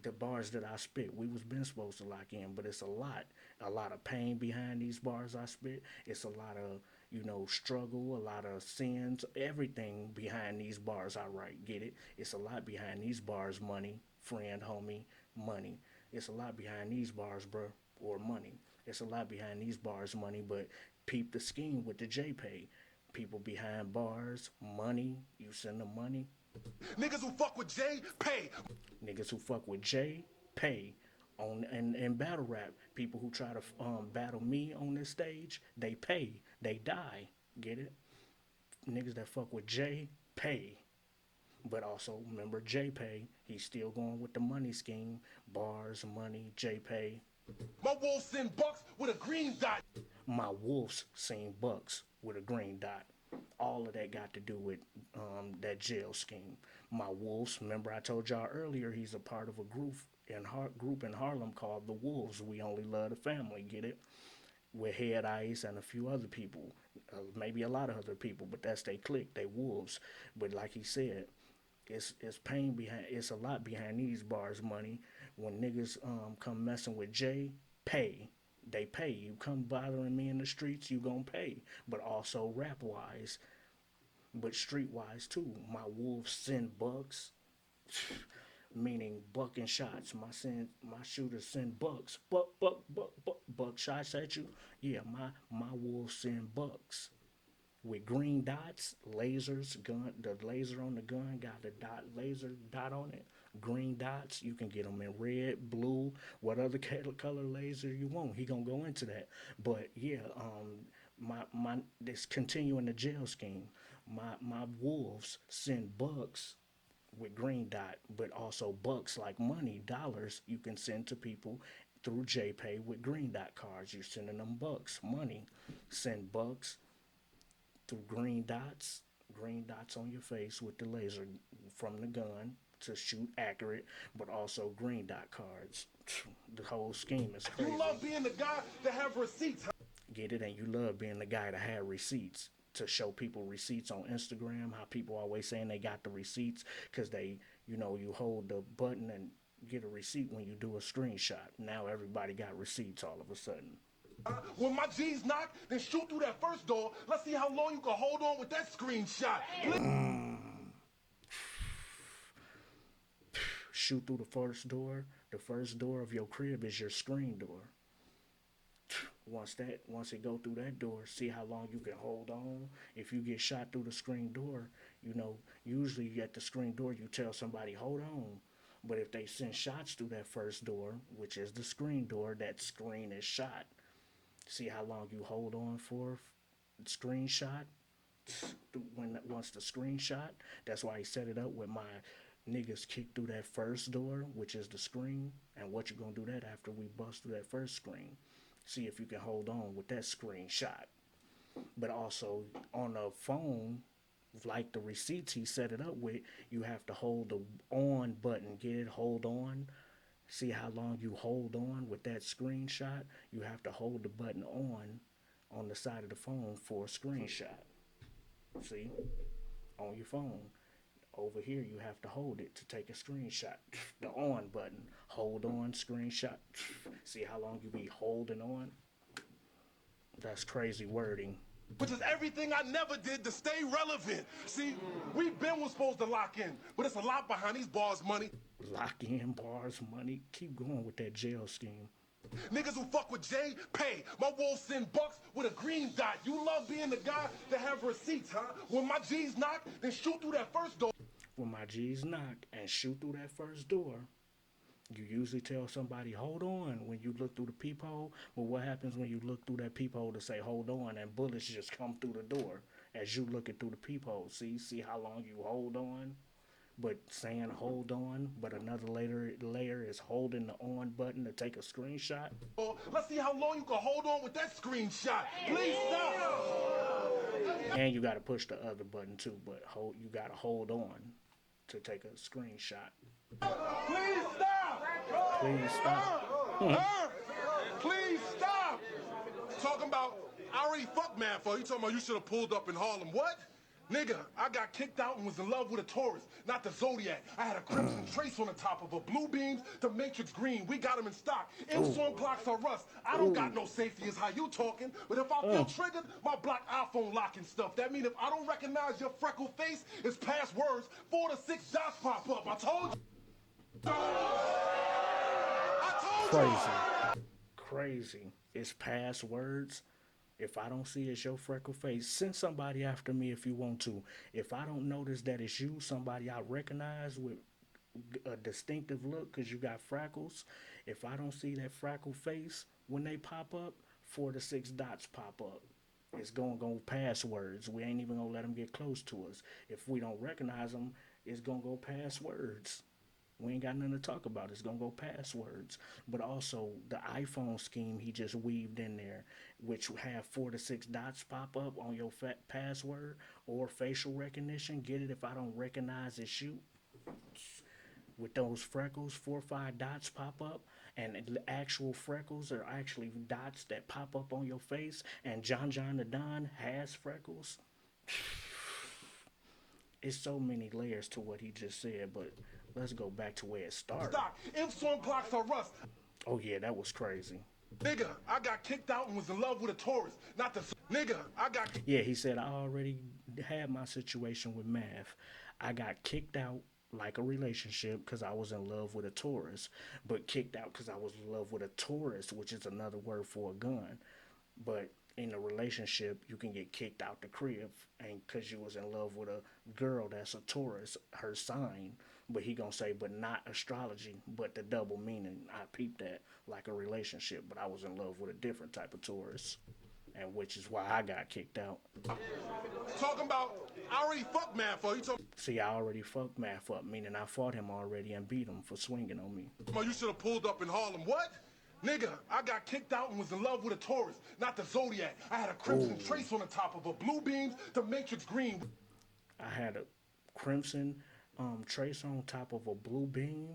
The bars that I spit, we was been supposed to lock in, but it's a lot of pain behind these bars I spit. It's a lot of, you know, struggle, a lot of sins, everything behind these bars I write. Get it? It's a lot behind these bars, money, friend, homie, money. It's a lot behind these bars, bro, or money. It's a lot behind these bars, money, but peep the scheme with the JPay. People behind bars, money, you send them money. Niggas who fuck with Jay, pay. Niggas who fuck with Jay, pay. On and battle rap, people who try to battle me on this stage, they pay, they die. Get it? Niggas that fuck with Jay, pay. But also remember JPay, he's still going with the money scheme, bars, money, JPay. My wolves send bucks with a green dot. My wolves seen bucks with a green dot. All of that got to do with that jail scheme. My wolves, remember I told y'all earlier, he's a part of a group in Harlem called the Wolves. We only love the family, get it? With Head Ice and a few other people, maybe a lot of other people, but that's they clique, they wolves. But like he said, it's pain behind, it's a lot behind these bars, money. When niggas come messing with Jay, pay. They pay. You come bothering me in the streets, you gon' pay. But also rap wise, but street wise too. My wolves send bucks, meaning bucking shots. My shooters send bucks, buck shots at you. Yeah, my wolves send bucks with green dots, lasers, gun. The laser on the gun got the laser dot on it. Green dots, you can get them in red, blue, what other color laser you want. He gonna go into that. But yeah, my this continuing the jail scheme. My wolves send bucks with green dot, but also bucks like money, dollars you can send to people through JPay with green dot cards. You're sending them bucks, money. Send bucks through green dots on your face with the laser from the gun to shoot accurate, but also green dot cards. The whole scheme is crazy. You love being the guy that have receipts, huh? Get it? And you love being the guy that had receipts. To show people receipts on Instagram, how people always saying they got the receipts because they, you know, you hold the button and get a receipt when you do a screenshot. Now everybody got receipts all of a sudden. When my G's knock, then shoot through that first door. Let's see how long you can hold on with that screenshot. Shoot through the first door. The first door of your crib is your screen door. Once it go through that door, see how long you can hold on. If you get shot through the screen door, you know, usually at the screen door you tell somebody hold on. But if they send shots through that first door, which is the screen door, that screen is shot. See how long you hold on for screenshot. Once the screenshot, that's why he set it up with my niggas kick through that first door, which is the screen. And what you gonna do that after we bust through that first screen? See if you can hold on with that screenshot. But also on a phone, like the receipts he set it up with, you have to hold the on button, get it, hold on. See how long you hold on with that screenshot? You have to hold the button on the side of the phone for a screenshot. See? On your phone. Over here, you have to hold it to take a screenshot. The on button. Hold on, screenshot. See how long you be holding on? That's crazy wording. Which is everything I never did to stay relevant. See, we been was supposed to lock in, but it's a lot behind these bars money. Lock in, bars, money. Keep going with that jail scheme. Niggas who fuck with Jay, pay. My wolves send bucks with a green dot. You love being the guy that have receipts, huh? When my G's knock, then shoot through that first door. When my G's knock and shoot through that first door, you usually tell somebody, hold on, when you look through the peephole. Well, what happens when you look through that peephole to say, hold on, and bullets just come through the door as you looking through the peephole? See how long you hold on? But saying hold on, but another layer is holding the on button to take a screenshot. Let's see how long you can hold on with that screenshot. Please stop. And you got to push the other button too, but you got to hold on to take a screenshot. Please stop. Please stop. Please stop. Talking about, I already fucked man for you. Talking about you should have pulled up in Harlem. What? Nigga, I got kicked out and was in love with a Taurus, not the Zodiac. I had a crimson trace on the top of her. Blue beams, the Matrix green. We got them in stock. Imsong clocks are rust. I don't got no safety is how you talking. But if I feel triggered, my black iPhone locking stuff. That mean if I don't recognize your freckled face, it's passwords. 4 to 6 dots pop up. I told you. I told you. Crazy. It's passwords. If I don't see it's your freckle face, send somebody after me if you want to. If I don't notice that it's you, somebody I recognize with a distinctive look because you got freckles, if I don't see that freckle face when they pop up, 4 to 6 dots pop up. It's going to go passwords. We ain't even going to let them get close to us. If we don't recognize them, it's going to go passwords. We ain't got nothing to talk about. It's going to go passwords. But also, the iPhone scheme he just weaved in there, which have 4 to 6 dots pop up on your password or facial recognition. Get it if I don't recognize it's you. With those freckles, 4 or 5 dots pop up. And the actual freckles are actually dots that pop up on your face. And John the Don has freckles. It's so many layers to what he just said, but let's go back to where it started. Stop. Imsong clocks are rust. Oh yeah, that was crazy. Nigga, I got kicked out and was in love with a Taurus, not the nigga. I got. Yeah, he said I already had my situation with math. I got kicked out like a relationship because I was in love with a Taurus, but kicked out because I was in love with a Taurus, which is another word for a gun. But in a relationship, you can get kicked out the crib, and because you was in love with a girl that's a Taurus, her sign. But he gonna say, but not astrology, but the double meaning. I peeped that like a relationship, but I was in love with a different type of Taurus, and which is why I got kicked out. Talking about, I already fucked man for you. See, I already fucked Math up, meaning I fought him already and beat him for swinging on me. You should have pulled up in Harlem. What? Nigga, I got kicked out and was in love with a Taurus, not the Zodiac. I had a crimson trace on the top of her. Blue beams, the Matrix green. I had a crimson trace on top of a blue beam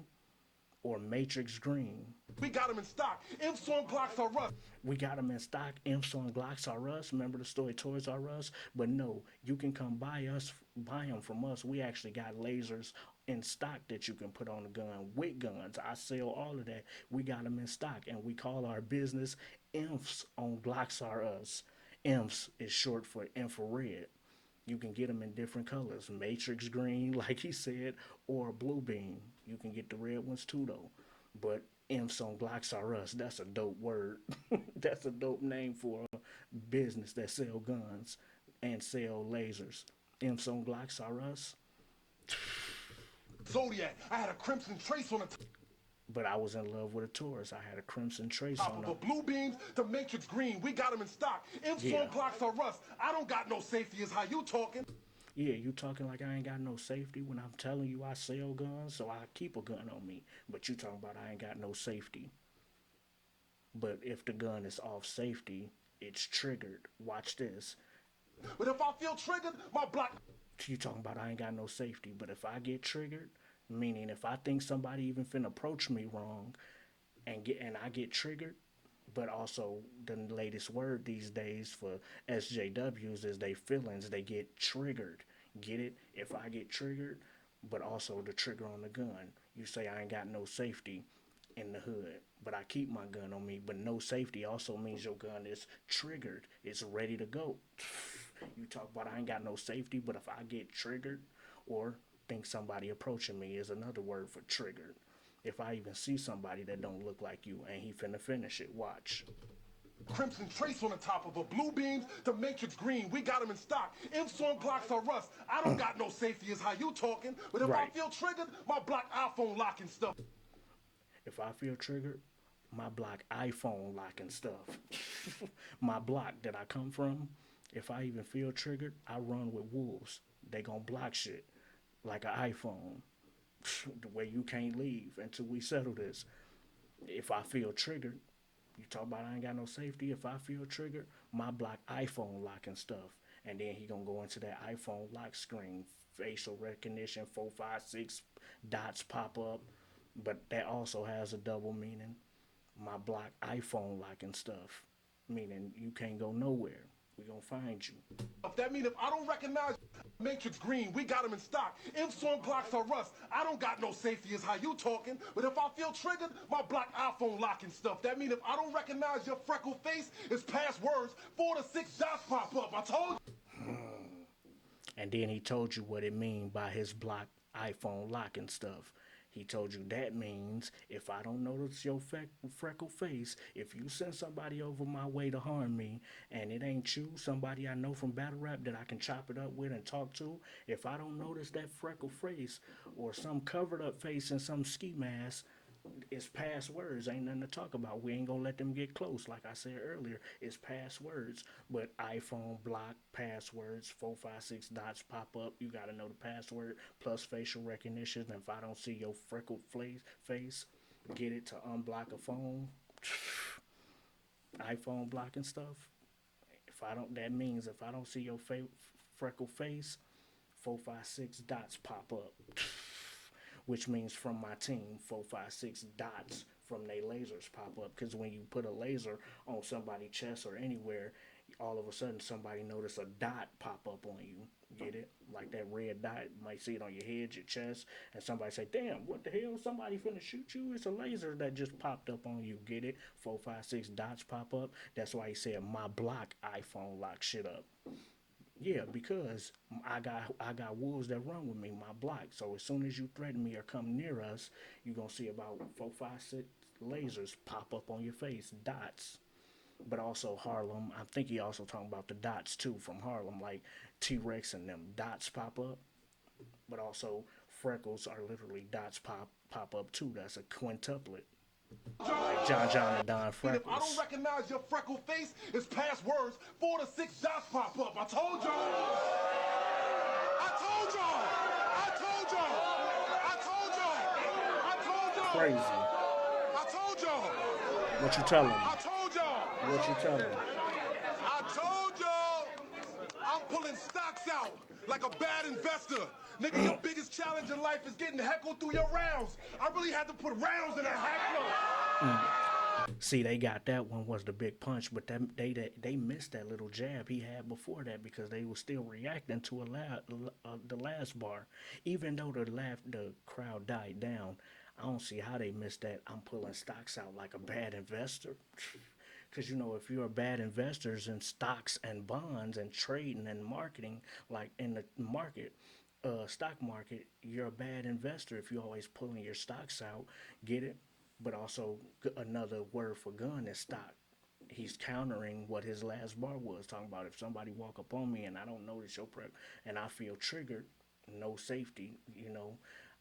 or matrix green. We got them in stock. Imsong clocks are rust. We got them in stock. Imps on Glocks are us. Remember the story Toys R Us? But no, you can come buy them from us. We actually got lasers in stock that you can put on a gun with guns. I sell all of that. We got them in stock, and we call our business Imps on Glocks are us. Imps is short for infrared. You can get them in different colors, matrix green, like he said, or blue beam. You can get the red ones too, though. But Imps on Glocks are us. That's a dope word. That's a dope name for a business that sell guns and sell lasers. Imps on Glocks are us. Zodiac. I had a crimson trace on the But I was in love with a Taurus. I had a crimson trace top on of it. the blue beams, the Matrix green. We got them in stock. Imsong clocks are rust. I don't got no safety is how you talking. Yeah, you talking like I ain't got no safety when I'm telling you I sell guns, so I keep a gun on me. But you talking about I ain't got no safety. But if the gun is off safety, it's triggered. Watch this. But if I feel triggered, my black... You talking about I ain't got no safety, but if I get triggered, meaning if I think somebody even finna approach me wrong and I get triggered, but also the latest word these days for SJWs is they feelings, they get triggered. Get it? If I get triggered, but also the trigger on the gun. You say I ain't got no safety in the hood, but I keep my gun on me, but no safety also means your gun is triggered. It's ready to go. You talk about I ain't got no safety, but if I get triggered or think somebody approaching me is another word for triggered. If I even see somebody that don't look like you and he finna finish it, watch. Crimson trace on the top of a blue beams to matrix green. We got them in stock. If on Glocks are rust, I don't got no safety is how you talking. But if I Right. feel triggered, my block iPhone locking stuff. If I feel triggered, my block iPhone locking stuff. My block that I come from, if I even feel triggered, I run with wolves. They gonna block shit like an iPhone. The way you can't leave until we settle this. If I feel triggered, you talk about I ain't got no safety. If I feel triggered, my block iPhone locking stuff. And then he gonna go into that iPhone lock screen, facial recognition, 456 dots pop up. But that also has a double meaning. My block iPhone locking stuff, meaning you can't go nowhere. We gonna find you. That mean if I don't recognize matrix green, we got them in stock. If on Glocks are rust, I don't got no safety is how you talking. But if I feel triggered, my block iPhone locking stuff. That mean if I don't recognize your freckle face, it's past words. 4 to 6 dots pop up. I told you. And then he told you what it mean by his block iPhone locking stuff. He told you that means if I don't notice your freckle face, if you send somebody over my way to harm me, and it ain't you, somebody I know from battle rap that I can chop it up with and talk to, if I don't notice that freckle face or some covered up face and some ski mask, it's past words. Ain't nothing to talk about. We ain't gonna let them get close. Like I said earlier, it's past words. But iPhone block passwords, 456 dots pop up. You gotta know the password plus facial recognition. If I don't see your freckled face, get it to unblock a phone. iPhone blocking stuff. If I don't, that means if I don't see your freckled face, 456 dots pop up. Which means from my team, 456 dots from their lasers pop up. Because when you put a laser on somebody's chest or anywhere, all of a sudden somebody notice a dot pop up on you. Get it? Like that red dot. You might see it on your head, your chest, and somebody say, "Damn, what the hell? Somebody finna shoot you?" It's a laser that just popped up on you. Get it? 456 dots pop up. That's why he said my block iPhone lock shit up. Yeah, because I got wolves that run with me, my block. So as soon as you threaten me or come near us, you're gonna see about 456 lasers pop up on your face, dots. But also Harlem, I think he also talking about the dots too from Harlem, like T-Rex and them dots pop up. But also freckles are literally dots pop up too. That's a quintuplet. Like John and Don If I don't Freckles. recognize your freckle face, it's past words. 4 to 6 dots pop up. I told y'all. I told y'all. I told y'all. I told y'all. I told y'all. Crazy. I told y'all. What you tell him? I told y'all. What you tell him? I told y'all. I'm pulling stocks out like a bad investor. Nigga, your biggest challenge in life is getting heckled through your rounds. I really had to put rounds in that heckler. See, they got that one was the big punch, but they missed that little jab he had before that because they were still reacting to the last bar, even though the crowd died down. I don't see how they missed that. I'm pulling stocks out like a bad investor. Because, if you're a bad investor in stocks and bonds and trading and marketing, like in the market, stock market, you're a bad investor if you're always pulling your stocks out. Get it? But also, another word for gun is stock. He's countering what his last bar was, talking about if somebody walk up on me and I don't notice your prep and I feel triggered, no safety,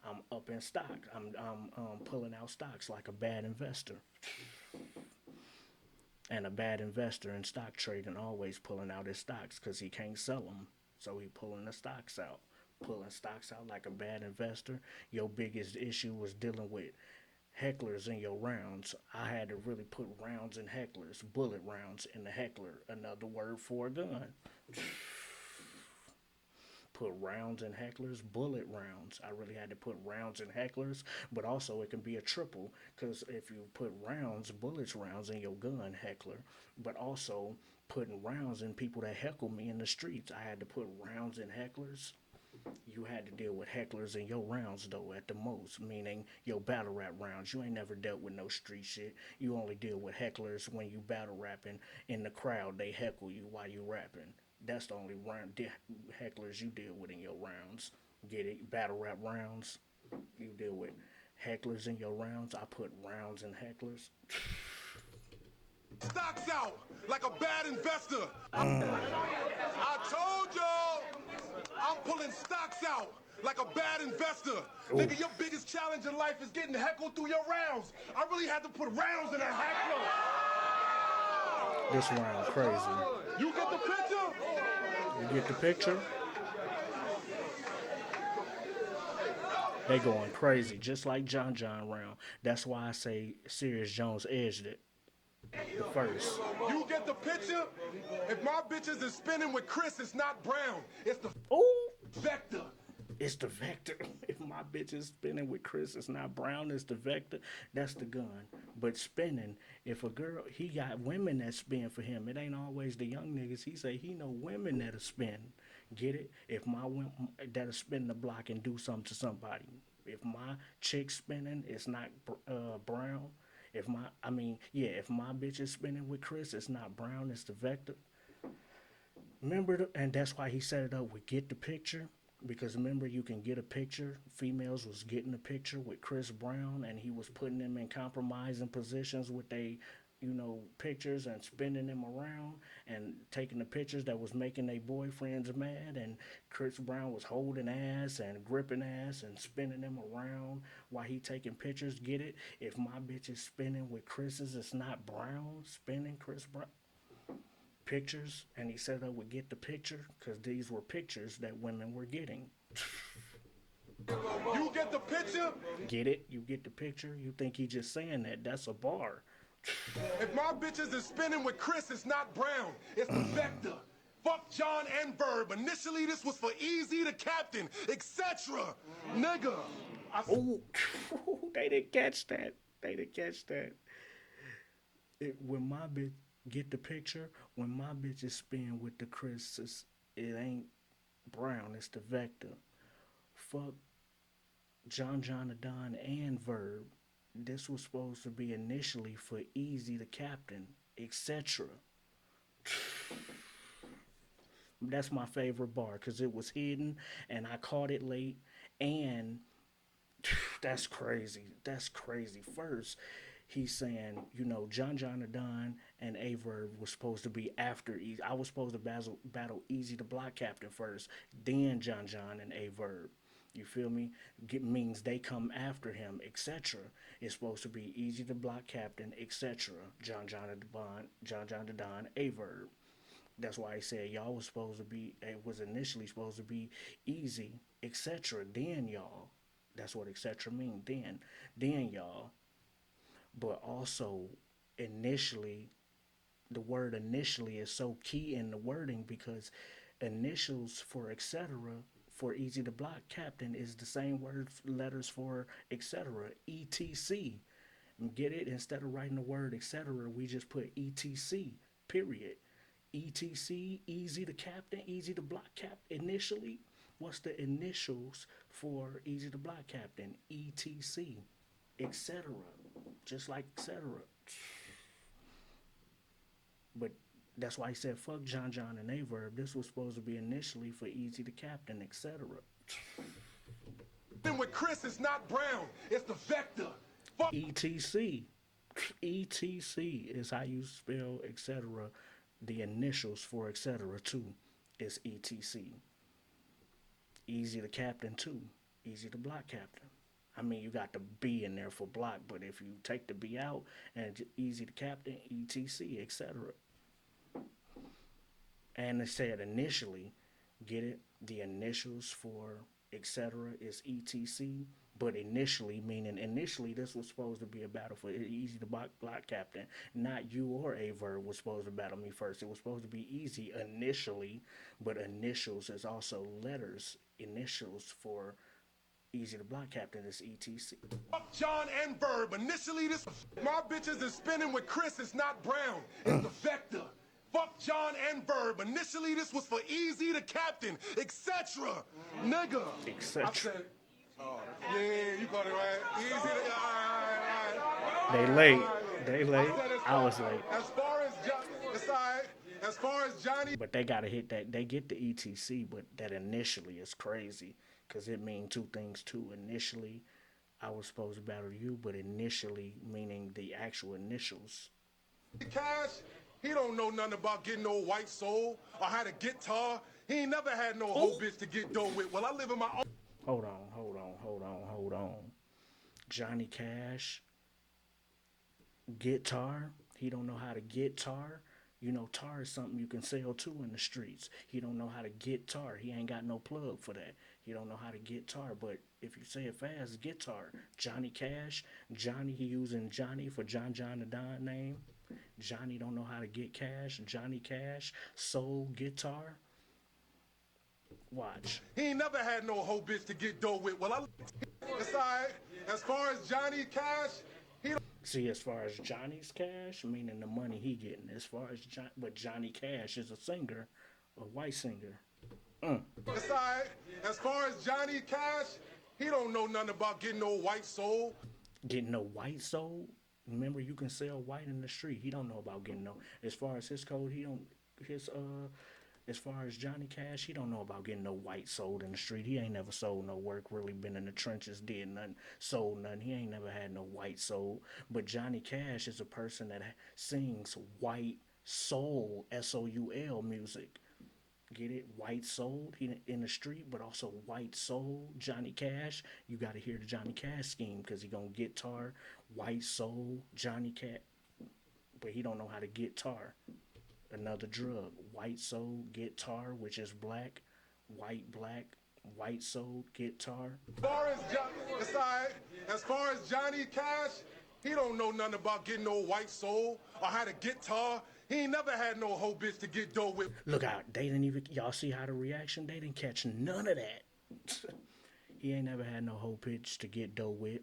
I'm up in stock. I'm pulling out stocks like a bad investor. And a bad investor in stock trading always pulling out his stocks because he can't sell them. So he pulling the stocks out. Pulling stocks out like a bad investor. Your biggest issue was dealing with hecklers in your rounds. I had to really put rounds in hecklers, bullet rounds in the heckler. Another word for a gun. put rounds in hecklers, bullet rounds. I really had to put rounds in hecklers, but also it can be a triple because if you put rounds, bullets rounds in your gun, heckler, but also putting rounds in people that heckle me in the streets. I had to put rounds in hecklers. You had to deal with hecklers in your rounds though at the most, meaning your battle rap rounds. You ain't never dealt with no street shit. You only deal with hecklers when you battle rapping in the crowd. They heckle you while you rapping. That's the only hecklers you deal with in your rounds. Get it? Battle rap rounds. You deal with hecklers in your rounds. I put rounds in hecklers. Stocks out like a bad investor. I told y'all I'm pulling stocks out like a bad investor. Ooh. Nigga, your biggest challenge in life is getting heckled through your rounds. I really had to put rounds in that heckler. This round crazy. You get the picture? You get the picture? They going crazy, just like John round. That's why I say Serious Jones edged it. The first. You get the picture? If my bitches is spinning with Chris, it's not Brown. It's the Ooh, vector. it's the vector. If my bitch is spinning with Chris, it's not Brown, it's the vector. That's the gun. But spinning, if a girl, he got women that spin for him. It ain't always the young niggas. He say he know women that'll spin. Get it? If my women that'll spin the block and do something to somebody. If my chick spinning, it's not Brown. If my bitch is spinning with Chris, it's not Brown, it's the vector. Remember, and that's why he set it up with get the picture. Because remember, you can get a picture. Females was getting a picture with Chris Brown, and he was putting them in compromising positions with pictures and spinning them around and taking the pictures that was making their boyfriends mad. And Chris Brown was holding ass and gripping ass and spinning them around while he taking pictures. Get it? If my bitch is spinning with Chris's, it's not Brown spinning Chris Brown pictures. And he said I would get the picture because these were pictures that women were getting. You get the picture? Get it? You get the picture? You think he just saying that? That's a bar. If my bitches is spinning with Chris, it's not Brown. It's the vector. Fuck John and Verb. Initially, this was for eazytheblockcaptain, etc. Nigga. Oh, they didn't catch that. They didn't catch that. When my bitch get the picture, when my bitch is spin with the Chris, it ain't Brown, it's the vector. Fuck John the Don and Verb. This was supposed to be initially for eazytheblockcaptain, etc. That's my favorite bar because it was hidden and I caught it late. And that's crazy. That's crazy. First, he's saying, John the Don and Averb was supposed to be after Easy. I was supposed to battle eazytheblockcaptain first, then John and Averb. You feel me? Means they come after him, etc. It's supposed to be eazytheblockcaptain, etc. John the Don, Averb. That's why I said y'all was supposed to be. It was initially supposed to be easy, etc. Then y'all. That's what etc. mean. Then y'all. But also, initially, the word initially is so key in the wording because initials for etc. for eazytheblockcaptain is the same word letters for etc. etc. Get it? Instead of writing the word etc., we just put etc. Period. etc. eazytheblockcaptain, eazytheblockcaptain. Initially, what's the initials for eazytheblockcaptain? etc. etc. Just like etc. But that's why he said fuck John and Averb. This was supposed to be initially for eazytheblockcaptain, etc. Then with Chris, it's not Brown. It's the vector. Fuck. etc. etc. is how you spell etc. The initials for etc. too is etc. Eazytheblockcaptain too. Eazytheblockcaptain. I mean, you got the B in there for block, but if you take the B out and eazytheblockcaptain, etc., etc. And it said initially, get it? The initials for etc. is etc. But initially, meaning initially, this was supposed to be a battle for Easy the Block Captain. Not you or Aver was supposed to battle me first. It was supposed to be Easy initially, but initials is also letters. Initials for Easy the Block Captain is ETC. Fuck John and Verb. Initially, this my bitches is spinning with Chris. It's not Brown. It's the Vector. Fuck John and Verb. Initially, this was for Easy the Captain, etc. Nigga. Etc. I said, oh, yeah, you got it right. Easy to, all right. They late. They late. I was late. As far as it's all right. As far as Johnny. But they gotta hit that. They get the ETC, but that initially is crazy because it means two things too. Initially, I was supposed to battle you, but initially meaning the actual initials. Cash, he don't know nothing about getting no white soul or how to guitar. He ain't never had no whole bitch to get dough with. Well, I live in my own. Hold on. Johnny Cash, guitar. He don't know how to guitar. You know, tar is something you can sell too in the streets. He don't know how to get tar. He ain't got no plug for that. He don't know how to get tar. But if you say it fast, guitar. Johnny Cash. Johnny, he using Johnny for John the Don name. Johnny don't know how to get cash. Johnny Cash. Soul guitar. Watch. He ain't never had no whole bitch to get dough with. Well, it's all right. As far as Johnny Cash, he don't. See, as far as Johnny's cash, meaning the money he getting. As far as but Johnny Cash is a singer, a white singer. It's all right. As far as Johnny Cash, he don't know nothing about getting no white soul. Getting no white soul. Remember, you can sell white in the street. He don't know about getting no. As far as his code, he don't. His As far as Johnny Cash, he don't know about getting no white sold in the street. He ain't never sold no work, really been in the trenches, did nothing, sold nothing. He ain't never had no white soul. But Johnny Cash is a person that sings white soul, S-O-U-L music. Get it? White soul in the street, but also white soul. Johnny Cash, you got to hear the Johnny Cash scheme because he gonna guitar, white soul, Johnny Cash. But he don't know how to guitar. Another drug, white soul guitar, which is black, white soul guitar. As far as Johnny Cash, he don't know nothing about getting no white soul or how to guitar. He ain't never had no whole bitch to get dough with. Look out, they didn't even, y'all see how the reaction, they didn't catch none of that. He ain't never had no whole bitch to get dough with.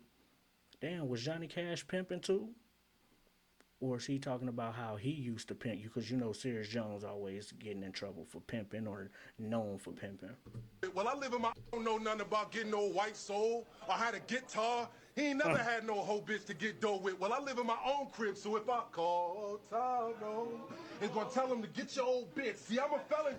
Damn, was Johnny Cash pimping too? Or is he talking about how he used to pimp you? Because you know seriousjones always getting in trouble for pimping or known for pimping. Well, I live in my don't know nothing about getting no white soul or how to guitar. He ain't never had no whole bitch to get dough with. Well, I live in my own crib, so if I call Tyrone, it's gonna tell him to get your old bitch. See, I'm a felon.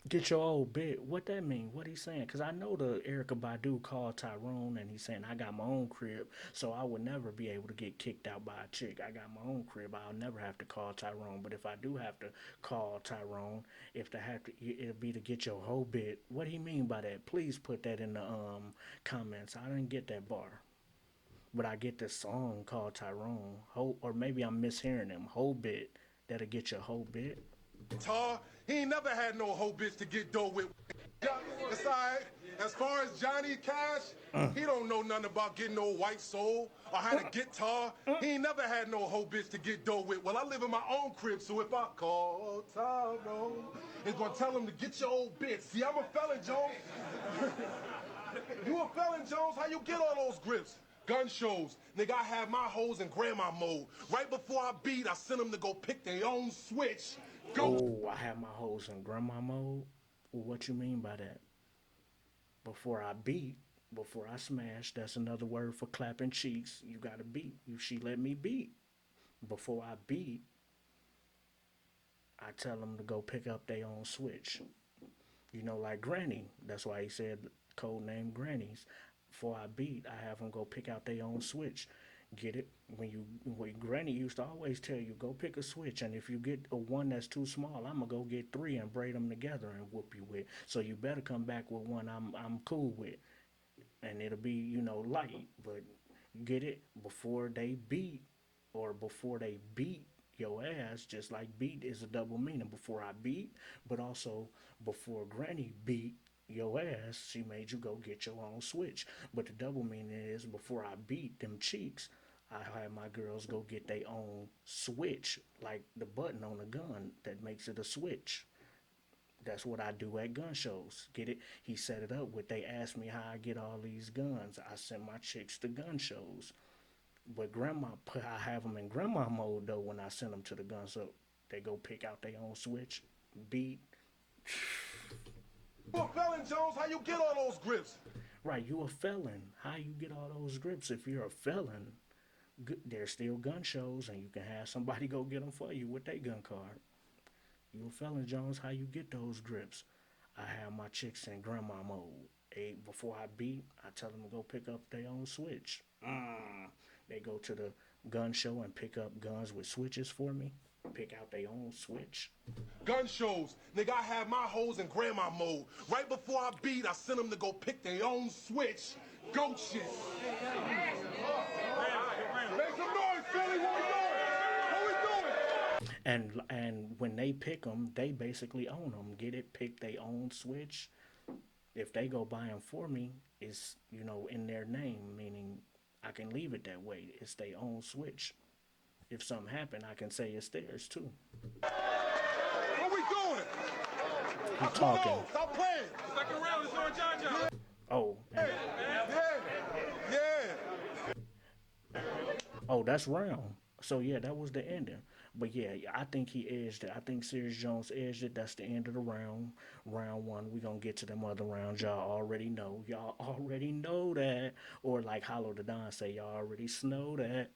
Get your old bit. What that mean? What he saying? Because I know the Erykah Badu called Tyrone and he's saying, I got my own crib, so I would never be able to get kicked out by a chick. I got my own crib. I'll never have to call Tyrone. But if I do have to call Tyrone, if they have to, it'll be to get your whole bit. What do he mean by that? Please put that in the comments. I didn't get that bar. But I get this song called Tyrone. Or maybe I'm mishearing him. Whole bit. That'll get your whole bit. He ain't never had no whole bitch to get dough with. It's all right. As far as Johnny Cash, he don't know nothing about getting no white soul or how to guitar. He ain't never had no whole bitch to get dough with. Well, I live in my own crib, so if I call Tyrone, it's gonna tell him to get your old bitch. See, I'm a felon, Jones. You a felon, Jones? How you get all those grips? Gun shows. Nigga, I have my hoes in grandma mode. Right before I beat, I send them to go pick their own switch. Go. Oh, I have my hoes in grandma mode? Well, what you mean by that? Before I beat, before I smash, that's another word for clapping cheeks. You gotta beat. She let me beat. Before I beat, I tell them to go pick up their own switch. You know, like Granny. That's why he said code name Grannies. Before I beat, I have them go pick out their own switch. Get it? When Granny used to always tell you, go pick a switch, and if you get a one that's too small, I'm gonna go get three and braid them together and whoop you with. So you better come back with one I'm cool with, and it'll be light. But get it? Before they beat, or before they beat your ass, just like beat is a double meaning. Before I beat, but also before Granny beat, your ass, she made you go get your own switch. But the double meaning is before I beat them cheeks, I had my girls go get their own switch, like the button on a gun that makes it a switch. That's what I do at gun shows. Get it? He set it up with they asked me how I get all these guns. I send my chicks to gun shows. But grandma, I have them in grandma mode though when I send them to the gun show. They go pick out their own switch, beat. You a felon, Jones? How you get all those grips? Right, you a felon. How you get all those grips if you're a felon? There's still gun shows and you can have somebody go get them for you with their gun card. You a felon, Jones? How you get those grips? I have my chicks in grandma mode. Before I beat, I tell them to go pick up their own switch. They go to the gun show and pick up guns with switches for me. Pick out their own switch. Gun shows. Nigga, I have my hoes in grandma mode. Right before I beat, I send them to go pick their own switch. Goat shit. Make some noise, Philly. What we doing? What we doing? And when they pick them, they basically own them. Get it? Pick their own switch. If they go buy them for me, it's in their name, meaning I can leave it that way. It's their own switch. If something happen, I can say it's theirs too. What we doing? You talking? No, stop playing. Second round is on John. Oh, Yeah. oh, that's round. So yeah, that was the ending. But yeah, I think he edged it. I think Serious Jones edged it. That's the end of the round. Round one. We gonna get to them other rounds. Y'all already know. Y'all already know that. Or like Hollow the Don say, y'all already know that.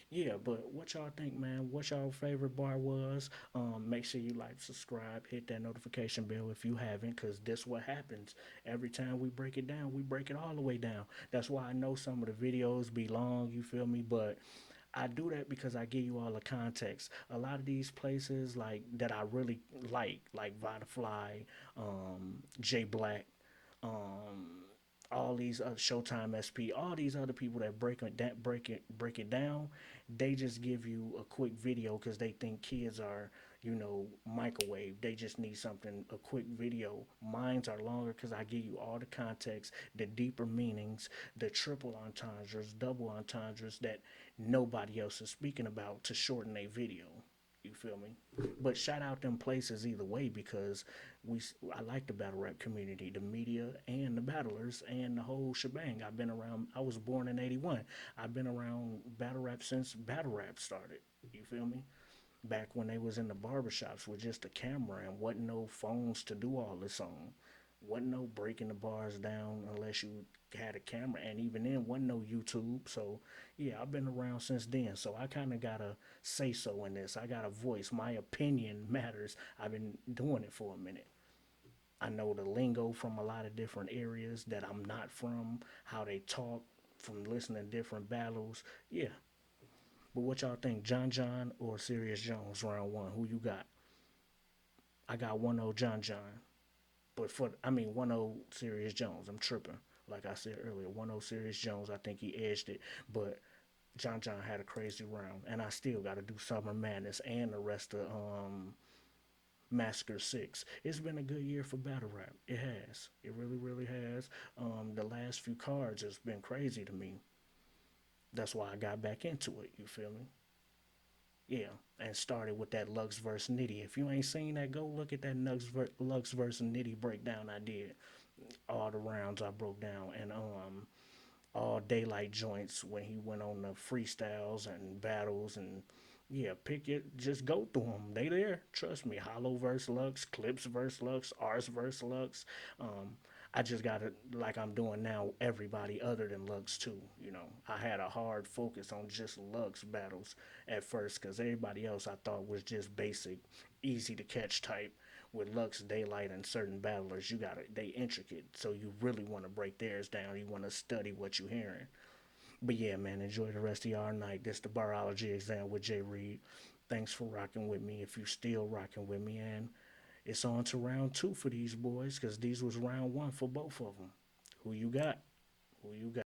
Yeah, but what y'all think, man? What y'all favorite bar was? Make sure you like, subscribe, hit that notification bell if you haven't, because this what happens. Every time we break it down, we break it all the way down. That's why I know some of the videos be long, you feel me? But I do that because I give you all the context. A lot of these places like that I really like Vodafly, J Black, all these other Showtime SP, all these other people that break it down, they just give you a quick video because they think kids are, microwave. They just need something, a quick video. Mines are longer because I give you all the context, the deeper meanings, the triple entendres, double entendres that nobody else is speaking about to shorten a video. You feel me? But shout out them places either way because I like the battle rap community, the media and the battlers and the whole shebang. I've been around. I was born in '81. I've been around battle rap since battle rap started. You feel me? Back when they was in the barbershops with just a camera and wasn't no phones to do all this on. Wasn't no breaking the bars down unless you had a camera, and even then wasn't no YouTube. So yeah, I've been around since then. So I kind of got a say so in this. I got a voice. My opinion matters. I've been doing it for a minute. I know the lingo from a lot of different areas that I'm not from, how they talk, from listening to different battles. Yeah. But what y'all think, John or Serious Jones round one? Who you got? I got 1-0 John. But 1-0 Serious Jones. I'm tripping. Like I said earlier, 1-0 Serious Jones. I think he edged it. But John had a crazy round. And I still got to do Summer Madness and the rest of Massacre 6. It's been a good year for battle rap. It has. It really, really has. The last few cards has been crazy to me. That's why I got back into it. You feel me? Yeah, and started with that Lux versus Nitty. If you ain't seen that, go look at that Lux versus Nitty breakdown I did. All the rounds I broke down, and all daylight joints when he went on the freestyles and battles, and yeah, pick it, just go through them. They there, trust me. Hollow versus Lux, Clips versus Lux, Ars versus Lux. I just got to, like I'm doing now, everybody other than Lux too. I had a hard focus on just Lux battles at first because everybody else I thought was just basic, easy to catch type. With Lux, Daylight, and certain battlers, they intricate. So you really want to break theirs down. You want to study what you're hearing. But yeah, man, enjoy the rest of y'all night. This the Bar-Ology exam with Jjdd. Thanks for rocking with me. If you still rocking with me, and it's on to round two for these boys because these was round one for both of them. Who you got? Who you got?